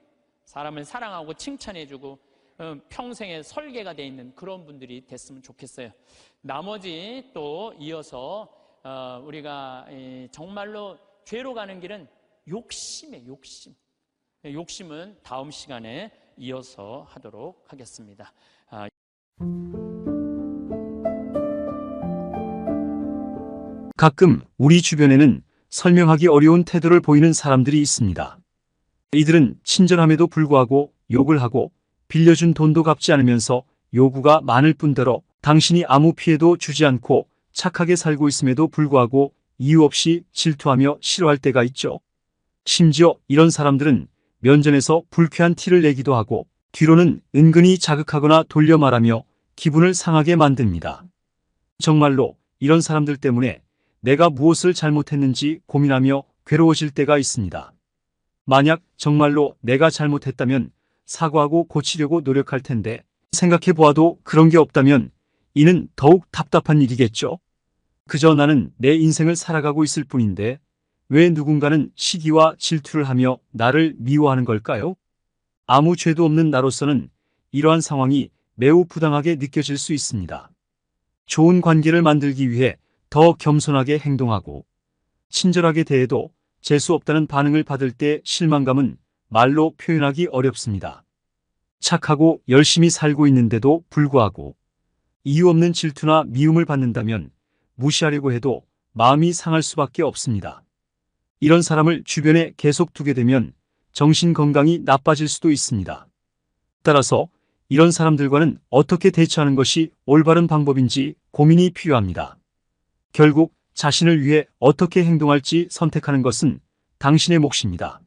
사람을 사랑하고 칭찬해주고 평생의 설계가 돼 있는 그런 분들이 됐으면 좋겠어요. 나머지 또 이어서 우리가 정말로 죄로 가는 길은 욕심이에요. 욕심. 욕심은 다음 시간에 이어서 하도록 하겠습니다. 가끔 우리 주변에는 설명하기 어려운 태도를 보이는 사람들이 있습니다. 이들은 친절함에도 불구하고 욕을 하고 빌려준 돈도 갚지 않으면서 요구가 많을 뿐더러 당신이 아무 피해도 주지 않고 착하게 살고 있음에도 불구하고 이유 없이 질투하며 싫어할 때가 있죠. 심지어 이런 사람들은 면전에서 불쾌한 티를 내기도 하고 뒤로는 은근히 자극하거나 돌려 말하며 기분을 상하게 만듭니다. 정말로 이런 사람들 때문에 내가 무엇을 잘못했는지 고민하며 괴로워질 때가 있습니다. 만약 정말로 내가 잘못했다면 사과하고 고치려고 노력할 텐데 생각해 보아도 그런 게 없다면 이는 더욱 답답한 일이겠죠. 그저 나는 내 인생을 살아가고 있을 뿐인데 왜 누군가는 시기와 질투를 하며 나를 미워하는 걸까요? 아무 죄도 없는 나로서는 이러한 상황이 매우 부당하게 느껴질 수 있습니다. 좋은 관계를 만들기 위해 더 겸손하게 행동하고 친절하게 대해도 재수 없다는 반응을 받을 때 실망감은 말로 표현하기 어렵습니다. 착하고 열심히 살고 있는데도 불구하고 이유 없는 질투나 미움을 받는다면 무시하려고 해도 마음이 상할 수밖에 없습니다. 이런 사람을 주변에 계속 두게 되면 정신 건강이 나빠질 수도 있습니다. 따라서 이런 사람들과는 어떻게 대처하는 것이 올바른 방법인지 고민이 필요합니다. 결국 자신을 위해 어떻게 행동할지 선택하는 것은 당신의 몫입니다.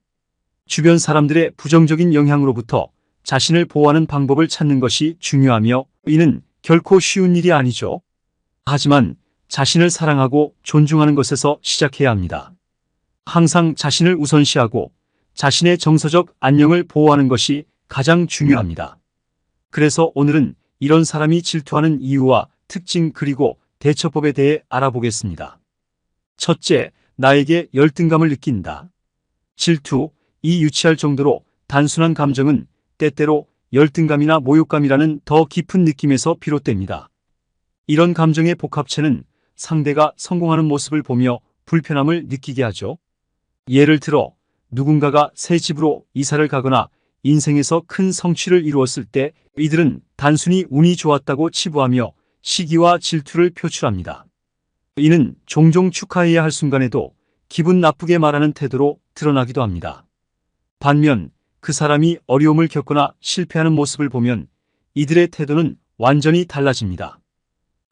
주변 사람들의 부정적인 영향으로부터 자신을 보호하는 방법을 찾는 것이 중요하며 이는 결코 쉬운 일이 아니죠. 하지만 자신을 사랑하고 존중하는 것에서 시작해야 합니다. 항상 자신을 우선시하고 자신의 정서적 안녕을 보호하는 것이 가장 중요합니다. 그래서 오늘은 이런 사람이 질투하는 이유와 특징 그리고 대처법에 대해 알아보겠습니다. 첫째, 나에게 열등감을 느낀다. 질투, 이 유치할 정도로 단순한 감정은 때때로 열등감이나 모욕감이라는 더 깊은 느낌에서 비롯됩니다. 이런 감정의 복합체는 상대가 성공하는 모습을 보며 불편함을 느끼게 하죠. 예를 들어 누군가가 새 집으로 이사를 가거나 인생에서 큰 성취를 이루었을 때 이들은 단순히 운이 좋았다고 치부하며 시기와 질투를 표출합니다. 이는 종종 축하해야 할 순간에도 기분 나쁘게 말하는 태도로 드러나기도 합니다. 반면 그 사람이 어려움을 겪거나 실패하는 모습을 보면 이들의 태도는 완전히 달라집니다.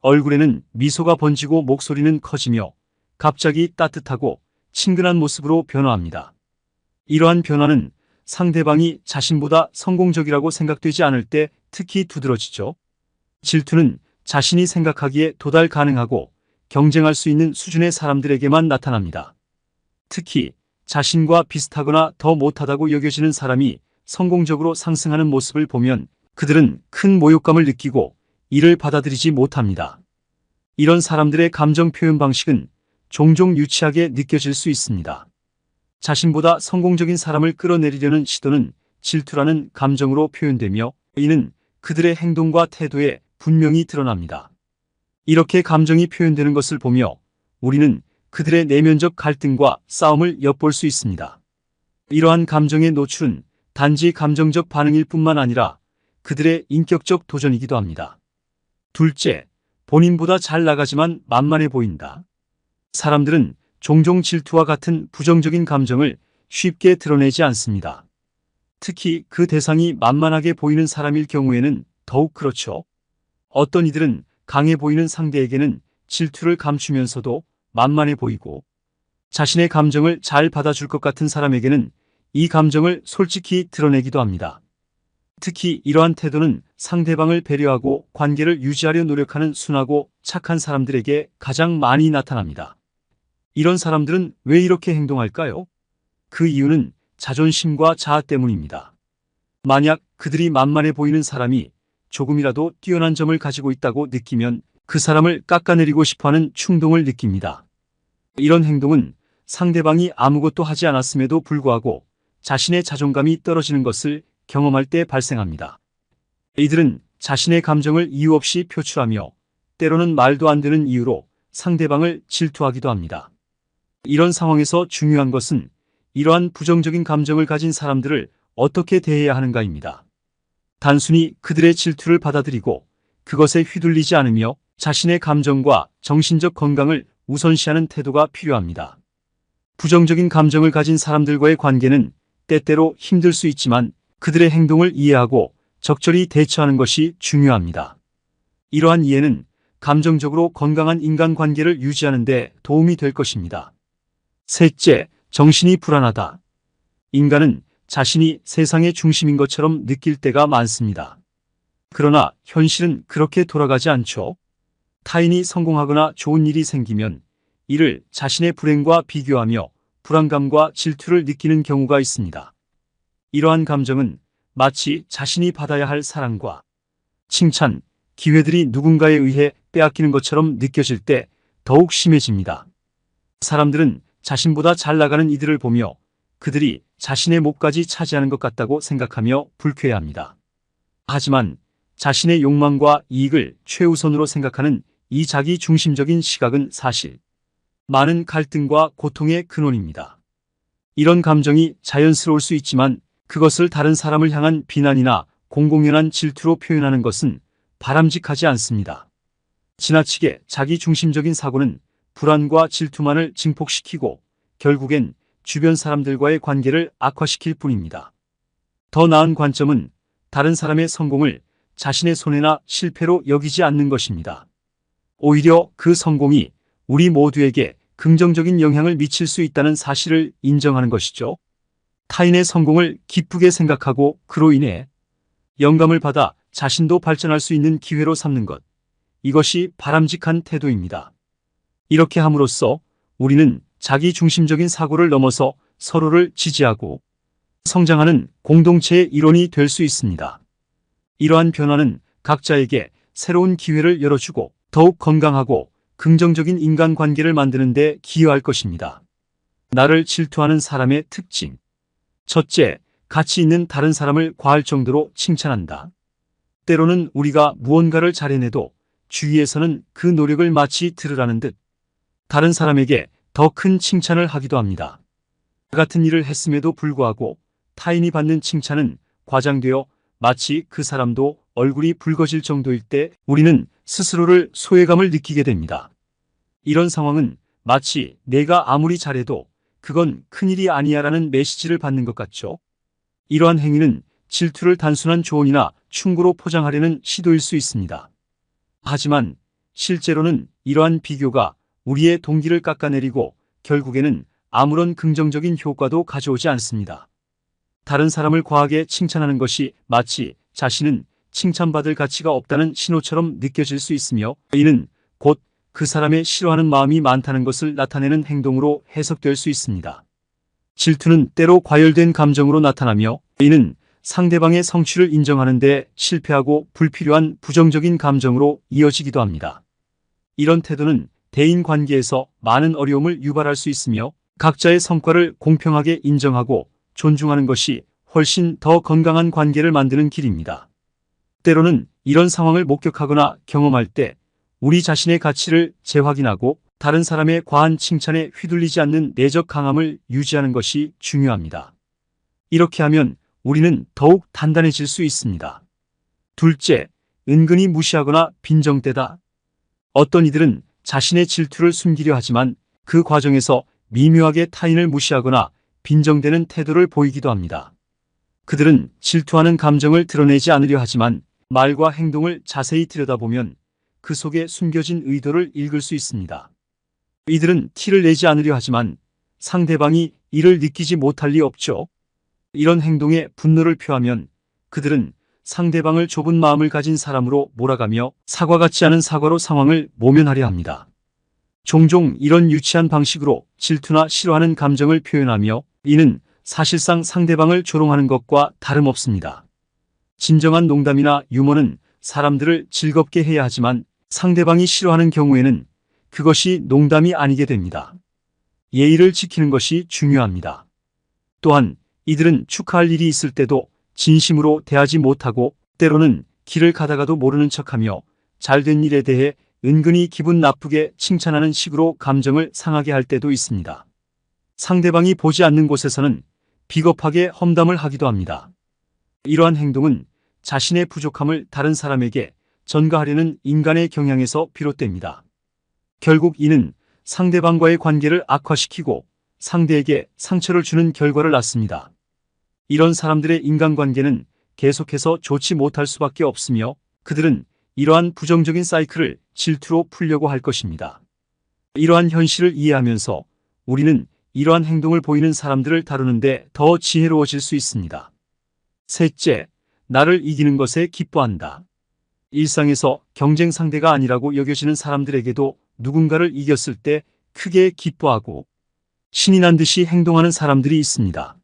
얼굴에는 미소가 번지고 목소리는 커지며 갑자기 따뜻하고 친근한 모습으로 변화합니다. 이러한 변화는 상대방이 자신보다 성공적이라고 생각되지 않을 때 특히 두드러지죠. 질투는 자신이 생각하기에 도달 가능하고 경쟁할 수 있는 수준의 사람들에게만 나타납니다. 특히 자신과 비슷하거나 더 못하다고 여겨지는 사람이 성공적으로 상승하는 모습을 보면 그들은 큰 모욕감을 느끼고 이를 받아들이지 못합니다. 이런 사람들의 감정 표현 방식은 종종 유치하게 느껴질 수 있습니다. 자신보다 성공적인 사람을 끌어내리려는 시도는 질투라는 감정으로 표현되며 이는 그들의 행동과 태도에 분명히 드러납니다. 이렇게 감정이 표현되는 것을 보며 우리는 그들의 내면적 갈등과 싸움을 엿볼 수 있습니다. 이러한 감정의 노출은 단지 감정적 반응일 뿐만 아니라 그들의 인격적 도전이기도 합니다. 둘째, 본인보다 잘 나가지만 만만해 보인다. 사람들은 종종 질투와 같은 부정적인 감정을 쉽게 드러내지 않습니다. 특히 그 대상이 만만하게 보이는 사람일 경우에는 더욱 그렇죠. 어떤 이들은 강해 보이는 상대에게는 질투를 감추면서도 만만해 보이고 자신의 감정을 잘 받아줄 것 같은 사람에게는 이 감정을 솔직히 드러내기도 합니다. 특히 이러한 태도는 상대방을 배려하고 관계를 유지하려 노력하는 순하고 착한 사람들에게 가장 많이 나타납니다. 이런 사람들은 왜 이렇게 행동할까요? 그 이유는 자존심과 자아 때문입니다. 만약 그들이 만만해 보이는 사람이 조금이라도 뛰어난 점을 가지고 있다고 느끼면 그 사람을 깎아내리고 싶어하는 충동을 느낍니다. 이런 행동은 상대방이 아무것도 하지 않았음에도 불구하고 자신의 자존감이 떨어지는 것을 경험할 때 발생합니다. 이들은 자신의 감정을 이유 없이 표출하며 때로는 말도 안 되는 이유로 상대방을 질투하기도 합니다. 이런 상황에서 중요한 것은 이러한 부정적인 감정을 가진 사람들을 어떻게 대해야 하는가입니다. 단순히 그들의 질투를 받아들이고 그것에 휘둘리지 않으며 자신의 감정과 정신적 건강을 우선시하는 태도가 필요합니다. 부정적인 감정을 가진 사람들과의 관계는 때때로 힘들 수 있지만 그들의 행동을 이해하고 적절히 대처하는 것이 중요합니다. 이러한 이해는 감정적으로 건강한 인간관계를 유지하는 데 도움이 될 것입니다. 셋째, 정신이 불안하다. 인간은 자신이 세상의 중심인 것처럼 느낄 때가 많습니다. 그러나 현실은 그렇게 돌아가지 않죠. 타인이 성공하거나 좋은 일이 생기면 이를 자신의 불행과 비교하며 불안감과 질투를 느끼는 경우가 있습니다. 이러한 감정은 마치 자신이 받아야 할 사랑과 칭찬, 기회들이 누군가에 의해 빼앗기는 것처럼 느껴질 때 더욱 심해집니다. 사람들은 자신보다 잘 나가는 이들을 보며 그들이 자신의 몫까지 차지하는 것 같다고 생각하며 불쾌해합니다. 하지만 자신의 욕망과 이익을 최우선으로 생각하는 이 자기 중심적인 시각은 사실 많은 갈등과 고통의 근원입니다. 이런 감정이 자연스러울 수 있지만 그것을 다른 사람을 향한 비난이나 공공연한 질투로 표현하는 것은 바람직하지 않습니다. 지나치게 자기 중심적인 사고는 불안과 질투만을 증폭시키고 결국엔 주변 사람들과의 관계를 악화시킬 뿐입니다. 더 나은 관점은 다른 사람의 성공을 자신의 손해나 실패로 여기지 않는 것입니다. 오히려 그 성공이 우리 모두에게 긍정적인 영향을 미칠 수 있다는 사실을 인정하는 것이죠. 타인의 성공을 기쁘게 생각하고 그로 인해 영감을 받아 자신도 발전할 수 있는 기회로 삼는 것. 이것이 바람직한 태도입니다. 이렇게 함으로써 우리는 자기 중심적인 사고를 넘어서 서로를 지지하고 성장하는 공동체의 일원이 될 수 있습니다. 이러한 변화는 각자에게 새로운 기회를 열어주고 더욱 건강하고 긍정적인 인간관계를 만드는 데 기여할 것입니다. 나를 질투하는 사람의 특징. 첫째, 가치 있는 다른 사람을 과할 정도로 칭찬한다. 때로는 우리가 무언가를 잘해내도 주위에서는 그 노력을 마치 들으라는 듯 다른 사람에게 더 큰 칭찬을 하기도 합니다. 같은 일을 했음에도 불구하고 타인이 받는 칭찬은 과장되어 마치 그 사람도 얼굴이 붉어질 정도일 때 우리는 스스로를 소외감을 느끼게 됩니다. 이런 상황은 마치 내가 아무리 잘해도 그건 큰일이 아니야라는 메시지를 받는 것 같죠. 이러한 행위는 질투를 단순한 조언이나 충고로 포장하려는 시도일 수 있습니다. 하지만 실제로는 이러한 비교가 우리의 동기를 깎아내리고 결국에는 아무런 긍정적인 효과도 가져오지 않습니다. 다른 사람을 과하게 칭찬하는 것이 마치 자신은 칭찬받을 가치가 없다는 신호처럼 느껴질 수 있으며 이는 곧 그 사람의 싫어하는 마음이 많다는 것을 나타내는 행동으로 해석될 수 있습니다. 질투는 때로 과열된 감정으로 나타나며 이는 상대방의 성취를 인정하는 데 실패하고 불필요한 부정적인 감정으로 이어지기도 합니다. 이런 태도는 대인 관계에서 많은 어려움을 유발할 수 있으며 각자의 성과를 공평하게 인정하고 존중하는 것이 훨씬 더 건강한 관계를 만드는 길입니다. 때로는 이런 상황을 목격하거나 경험할 때 우리 자신의 가치를 재확인하고 다른 사람의 과한 칭찬에 휘둘리지 않는 내적 강함을 유지하는 것이 중요합니다. 이렇게 하면 우리는 더욱 단단해질 수 있습니다. 둘째, 은근히 무시하거나 빈정대다. 어떤 이들은 자신의 질투를 숨기려 하지만 그 과정에서 미묘하게 타인을 무시하거나 빈정대는 태도를 보이기도 합니다. 그들은 질투하는 감정을 드러내지 않으려 하지만 말과 행동을 자세히 들여다보면 그 속에 숨겨진 의도를 읽을 수 있습니다. 이들은 티를 내지 않으려 하지만 상대방이 이를 느끼지 못할 리 없죠. 이런 행동에 분노를 표하면 그들은 상대방을 좁은 마음을 가진 사람으로 몰아가며 사과 같지 않은 사과로 상황을 모면하려 합니다. 종종 이런 유치한 방식으로 질투나 싫어하는 감정을 표현하며 이는 사실상 상대방을 조롱하는 것과 다름없습니다. 진정한 농담이나 유머는 사람들을 즐겁게 해야 하지만 상대방이 싫어하는 경우에는 그것이 농담이 아니게 됩니다. 예의를 지키는 것이 중요합니다. 또한 이들은 축하할 일이 있을 때도 진심으로 대하지 못하고 때로는 길을 가다가도 모르는 척하며 잘된 일에 대해 은근히 기분 나쁘게 칭찬하는 식으로 감정을 상하게 할 때도 있습니다. 상대방이 보지 않는 곳에서는 비겁하게 험담을 하기도 합니다. 이러한 행동은 자신의 부족함을 다른 사람에게 전가하려는 인간의 경향에서 비롯됩니다. 결국 이는 상대방과의 관계를 악화시키고 상대에게 상처를 주는 결과를 낳습니다. 이런 사람들의 인간관계는 계속해서 좋지 못할 수밖에 없으며 그들은 이러한 부정적인 사이클을 질투로 풀려고 할 것입니다. 이러한 현실을 이해하면서 우리는 이러한 행동을 보이는 사람들을 다루는데 더 지혜로워질 수 있습니다. 셋째, 나를 이기는 것에 기뻐한다. 일상에서 경쟁 상대가 아니라고 여겨지는 사람들에게도 누군가를 이겼을 때 크게 기뻐하고 신이 난 듯이 행동하는 사람들이 있습니다.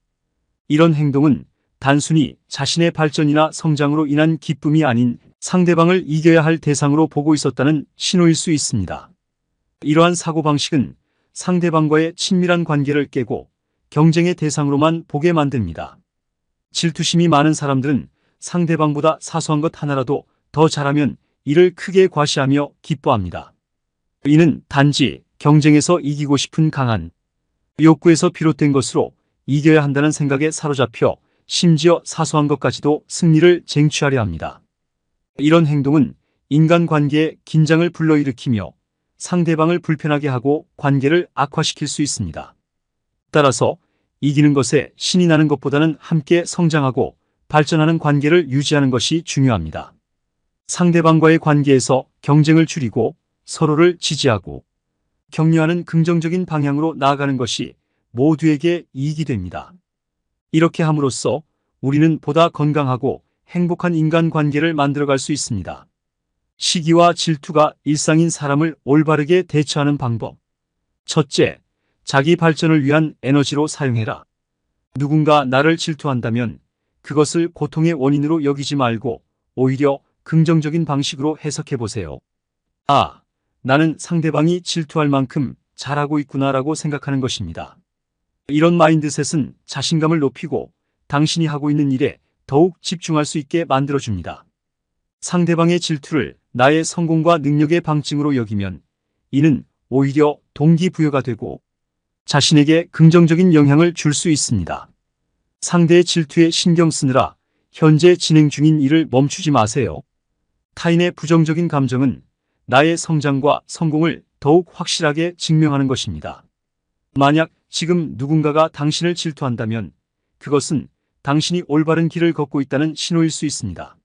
이런 행동은 단순히 자신의 발전이나 성장으로 인한 기쁨이 아닌 상대방을 이겨야 할 대상으로 보고 있었다는 신호일 수 있습니다. 이러한 사고방식은 상대방과의 친밀한 관계를 깨고 경쟁의 대상으로만 보게 만듭니다. 질투심이 많은 사람들은 상대방보다 사소한 것 하나라도 더 잘하면 이를 크게 과시하며 기뻐합니다. 이는 단지 경쟁에서 이기고 싶은 강한 욕구에서 비롯된 것으로 이겨야 한다는 생각에 사로잡혀 심지어 사소한 것까지도 승리를 쟁취하려 합니다. 이런 행동은 인간관계에 긴장을 불러일으키며 상대방을 불편하게 하고 관계를 악화시킬 수 있습니다. 따라서 이기는 것에 신이 나는 것보다는 함께 성장하고 발전하는 관계를 유지하는 것이 중요합니다. 상대방과의 관계에서 경쟁을 줄이고 서로를 지지하고 격려하는 긍정적인 방향으로 나아가는 것이 모두에게 이익이 됩니다. 이렇게 함으로써 우리는 보다 건강하고 행복한 인간관계를 만들어갈 수 있습니다. 시기와 질투가 일상인 사람을 올바르게 대처하는 방법. 첫째, 자기 발전을 위한 에너지로 사용해라. 누군가 나를 질투한다면 그것을 고통의 원인으로 여기지 말고 오히려 긍정적인 방식으로 해석해 보세요. 아, 나는 상대방이 질투할 만큼 잘하고 있구나라고 생각하는 것입니다. 이런 마인드셋은 자신감을 높이고 당신이 하고 있는 일에 더욱 집중할 수 있게 만들어줍니다. 상대방의 질투를 나의 성공과 능력의 방증으로 여기면 이는 오히려 동기부여가 되고 자신에게 긍정적인 영향을 줄 수 있습니다. 상대의 질투에 신경 쓰느라 현재 진행 중인 일을 멈추지 마세요. 타인의 부정적인 감정은 나의 성장과 성공을 더욱 확실하게 증명하는 것입니다. 만약 지금 누군가가 당신을 질투한다면 그것은 당신이 올바른 길을 걷고 있다는 신호일 수 있습니다.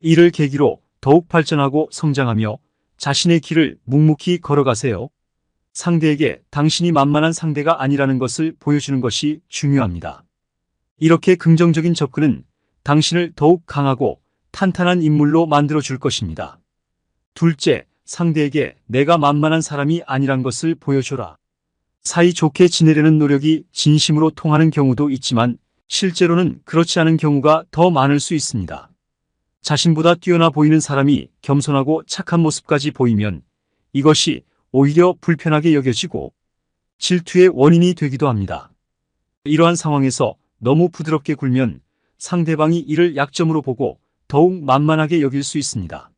이를 계기로 더욱 발전하고 성장하며 자신의 길을 묵묵히 걸어가세요. 상대에게 당신이 만만한 상대가 아니라는 것을 보여주는 것이 중요합니다. 이렇게 긍정적인 접근은 당신을 더욱 강하고 탄탄한 인물로 만들어줄 것입니다. 둘째, 상대에게 내가 만만한 사람이 아니란 것을 보여줘라. 사이좋게 지내려는 노력이 진심으로 통하는 경우도 있지만 실제로는 그렇지 않은 경우가 더 많을 수 있습니다. 자신보다 뛰어나 보이는 사람이 겸손하고 착한 모습까지 보이면 이것이 오히려 불편하게 여겨지고 질투의 원인이 되기도 합니다. 이러한 상황에서 너무 부드럽게 굴면 상대방이 이를 약점으로 보고 더욱 만만하게 여길 수 있습니다.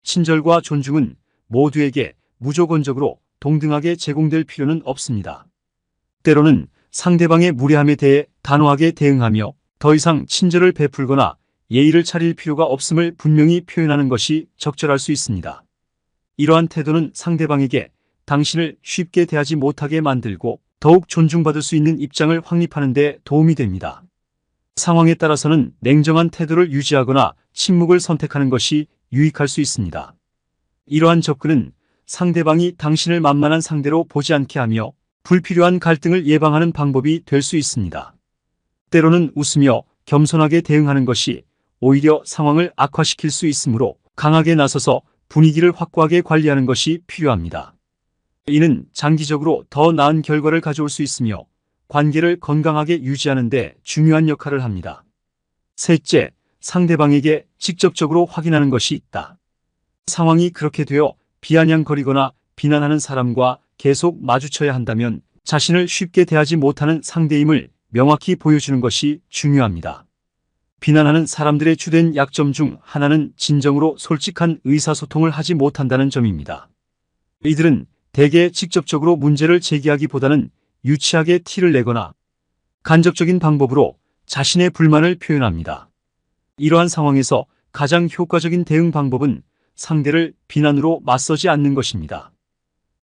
친절과 존중은 모두에게 무조건적으로 동등하게 제공될 필요는 없습니다. 때로는 상대방의 무례함에 대해 단호하게 대응하며 더 이상 친절을 베풀거나 예의를 차릴 필요가 없음을 분명히 표현하는 것이 적절할 수 있습니다. 이러한 태도는 상대방에게 당신을 쉽게 대하지 못하게 만들고 더욱 존중받을 수 있는 입장을 확립하는 데 도움이 됩니다. 상황에 따라서는 냉정한 태도를 유지하거나 침묵을 선택하는 것이 유익할 수 있습니다. 이러한 접근은 상대방이 당신을 만만한 상대로 보지 않게 하며 불필요한 갈등을 예방하는 방법이 될 수 있습니다. 때로는 웃으며 겸손하게 대응하는 것이 오히려 상황을 악화시킬 수 있으므로 강하게 나서서 분위기를 확고하게 관리하는 것이 필요합니다. 이는 장기적으로 더 나은 결과를 가져올 수 있으며 관계를 건강하게 유지하는 데 중요한 역할을 합니다. 셋째, 상대방에게 직접적으로 확인하는 것이 있다. 상황이 그렇게 되어 비아냥거리거나 비난하는 사람과 계속 마주쳐야 한다면 자신을 쉽게 대하지 못하는 상대임을 명확히 보여주는 것이 중요합니다. 비난하는 사람들의 주된 약점 중 하나는 진정으로 솔직한 의사소통을 하지 못한다는 점입니다. 이들은 대개 직접적으로 문제를 제기하기보다는 유치하게 티를 내거나 간접적인 방법으로 자신의 불만을 표현합니다. 이러한 상황에서 가장 효과적인 대응 방법은 상대를 비난으로 맞서지 않는 것입니다.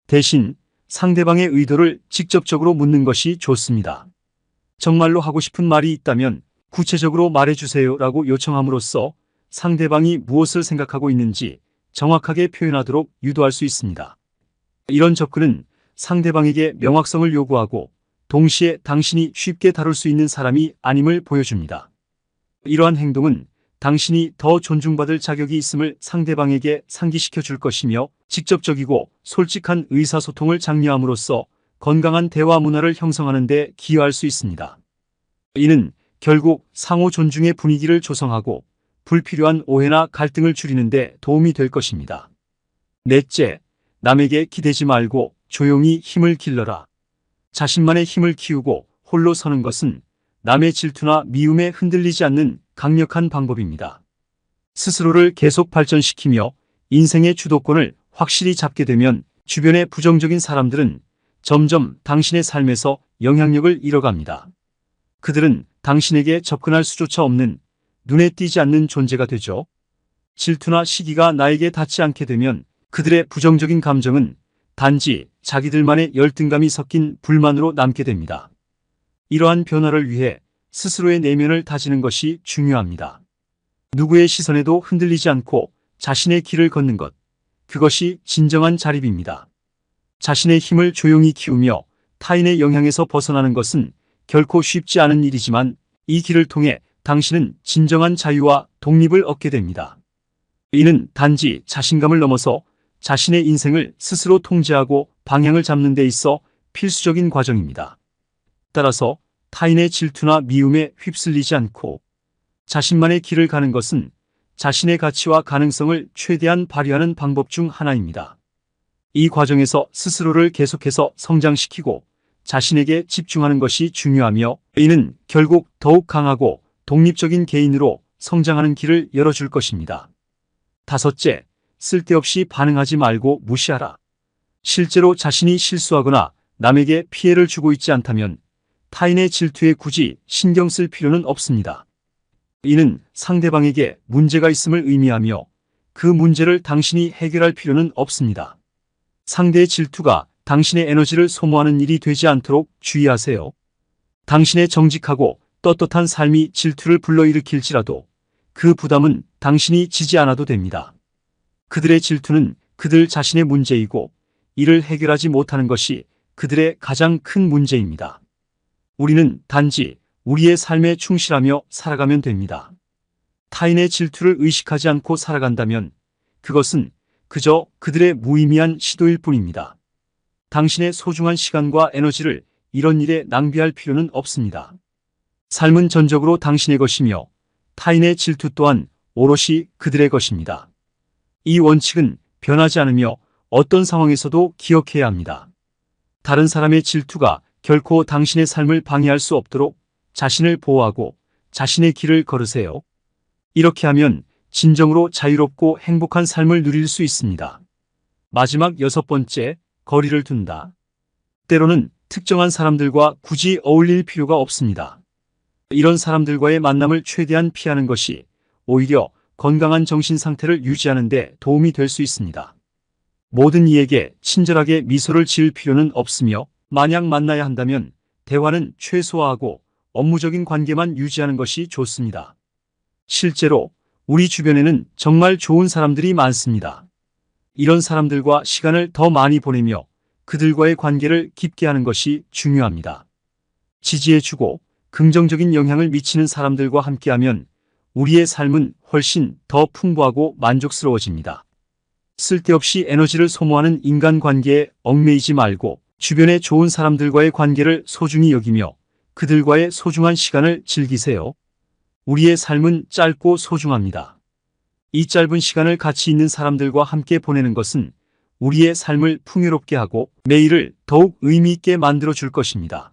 대신 상대방의 의도를 직접적으로 묻는 것이 좋습니다. 정말로 하고 싶은 말이 있다면 구체적으로 말해주세요 라고 요청함으로써 상대방이 무엇을 생각하고 있는지 정확하게 표현하도록 유도할 수 있습니다. 이런 접근은 상대방에게 명확성을 요구하고 동시에 당신이 쉽게 다룰 수 있는 사람이 아님을 보여줍니다. 이러한 행동은 당신이 더 존중받을 자격이 있음을 상대방에게 상기시켜 줄 것이며 직접적이고 솔직한 의사소통을 장려함으로써 건강한 대화 문화를 형성하는 데 기여할 수 있습니다. 이는 결국 상호 존중의 분위기를 조성하고 불필요한 오해나 갈등을 줄이는 데 도움이 될 것입니다. 넷째, 남에게 기대지 말고 조용히 힘을 길러라. 자신만의 힘을 키우고 홀로 서는 것은 남의 질투나 미움에 흔들리지 않는 강력한 방법입니다. 스스로를 계속 발전시키며 인생의 주도권을 확실히 잡게 되면 주변의 부정적인 사람들은 점점 당신의 삶에서 영향력을 잃어갑니다. 그들은 당신에게 접근할 수조차 없는 눈에 띄지 않는 존재가 되죠. 질투나 시기가 나에게 닿지 않게 되면 그들의 부정적인 감정은 단지 자기들만의 열등감이 섞인 불만으로 남게 됩니다. 이러한 변화를 위해 스스로의 내면을 다지는 것이 중요합니다. 누구의 시선에도 흔들리지 않고 자신의 길을 걷는 것, 그것이 진정한 자립입니다. 자신의 힘을 조용히 키우며 타인의 영향에서 벗어나는 것은 결코 쉽지 않은 일이지만 이 길을 통해 당신은 진정한 자유와 독립을 얻게 됩니다. 이는 단지 자신감을 넘어서 자신의 인생을 스스로 통제하고 방향을 잡는 데 있어 필수적인 과정입니다. 따라서 타인의 질투나 미움에 휩쓸리지 않고 자신만의 길을 가는 것은 자신의 가치와 가능성을 최대한 발휘하는 방법 중 하나입니다. 이 과정에서 스스로를 계속해서 성장시키고 자신에게 집중하는 것이 중요하며 이는 결국 더욱 강하고 독립적인 개인으로 성장하는 길을 열어줄 것입니다. 다섯째, 쓸데없이 반응하지 말고 무시하라. 실제로 자신이 실수하거나 남에게 피해를 주고 있지 않다면 타인의 질투에 굳이 신경 쓸 필요는 없습니다. 이는 상대방에게 문제가 있음을 의미하며 그 문제를 당신이 해결할 필요는 없습니다. 상대의 질투가 당신의 에너지를 소모하는 일이 되지 않도록 주의하세요. 당신의 정직하고 떳떳한 삶이 질투를 불러일으킬지라도 그 부담은 당신이 지지 않아도 됩니다. 그들의 질투는 그들 자신의 문제이고 이를 해결하지 못하는 것이 그들의 가장 큰 문제입니다. 우리는 단지 우리의 삶에 충실하며 살아가면 됩니다. 타인의 질투를 의식하지 않고 살아간다면 그것은 그저 그들의 무의미한 시도일 뿐입니다. 당신의 소중한 시간과 에너지를 이런 일에 낭비할 필요는 없습니다. 삶은 전적으로 당신의 것이며 타인의 질투 또한 오롯이 그들의 것입니다. 이 원칙은 변하지 않으며 어떤 상황에서도 기억해야 합니다. 다른 사람의 질투가 결코 당신의 삶을 방해할 수 없도록 자신을 보호하고 자신의 길을 걸으세요. 이렇게 하면 진정으로 자유롭고 행복한 삶을 누릴 수 있습니다. 마지막 여섯 번째, 거리를 둔다. 때로는 특정한 사람들과 굳이 어울릴 필요가 없습니다. 이런 사람들과의 만남을 최대한 피하는 것이 오히려 건강한 정신 상태를 유지하는 데 도움이 될 수 있습니다. 모든 이에게 친절하게 미소를 지을 필요는 없으며 만약 만나야 한다면 대화는 최소화하고 업무적인 관계만 유지하는 것이 좋습니다. 실제로 우리 주변에는 정말 좋은 사람들이 많습니다. 이런 사람들과 시간을 더 많이 보내며 그들과의 관계를 깊게 하는 것이 중요합니다. 지지해주고 긍정적인 영향을 미치는 사람들과 함께하면 우리의 삶은 훨씬 더 풍부하고 만족스러워집니다. 쓸데없이 에너지를 소모하는 인간관계에 얽매이지 말고 주변의 좋은 사람들과의 관계를 소중히 여기며 그들과의 소중한 시간을 즐기세요. 우리의 삶은 짧고 소중합니다. 이 짧은 시간을 가치 있는 사람들과 함께 보내는 것은 우리의 삶을 풍요롭게 하고 매일을 더욱 의미 있게 만들어 줄 것입니다.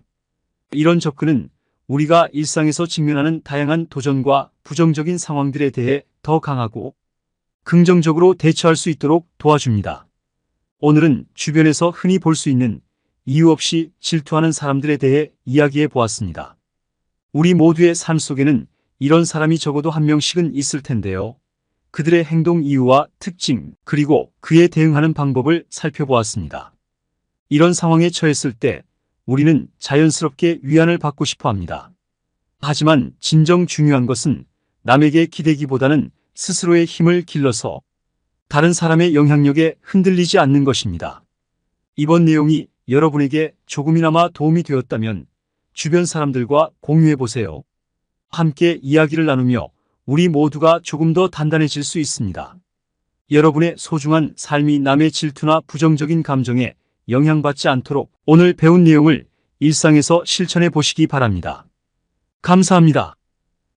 이런 접근은 우리가 일상에서 직면하는 다양한 도전과 부정적인 상황들에 대해 더 강하고 긍정적으로 대처할 수 있도록 도와줍니다. 오늘은 주변에서 흔히 볼 수 있는 이유 없이 질투하는 사람들에 대해 이야기해 보았습니다. 우리 모두의 삶 속에는 이런 사람이 적어도 한 명씩은 있을 텐데요. 그들의 행동 이유와 특징, 그리고 그에 대응하는 방법을 살펴보았습니다. 이런 상황에 처했을 때 우리는 자연스럽게 위안을 받고 싶어 합니다. 하지만 진정 중요한 것은 남에게 기대기보다는 스스로의 힘을 길러서 다른 사람의 영향력에 흔들리지 않는 것입니다. 이번 내용이 여러분에게 조금이나마 도움이 되었다면 주변 사람들과 공유해 보세요. 함께 이야기를 나누며 우리 모두가 조금 더 단단해질 수 있습니다. 여러분의 소중한 삶이 남의 질투나 부정적인 감정에 영향받지 않도록 오늘 배운 내용을 일상에서 실천해 보시기 바랍니다. 감사합니다.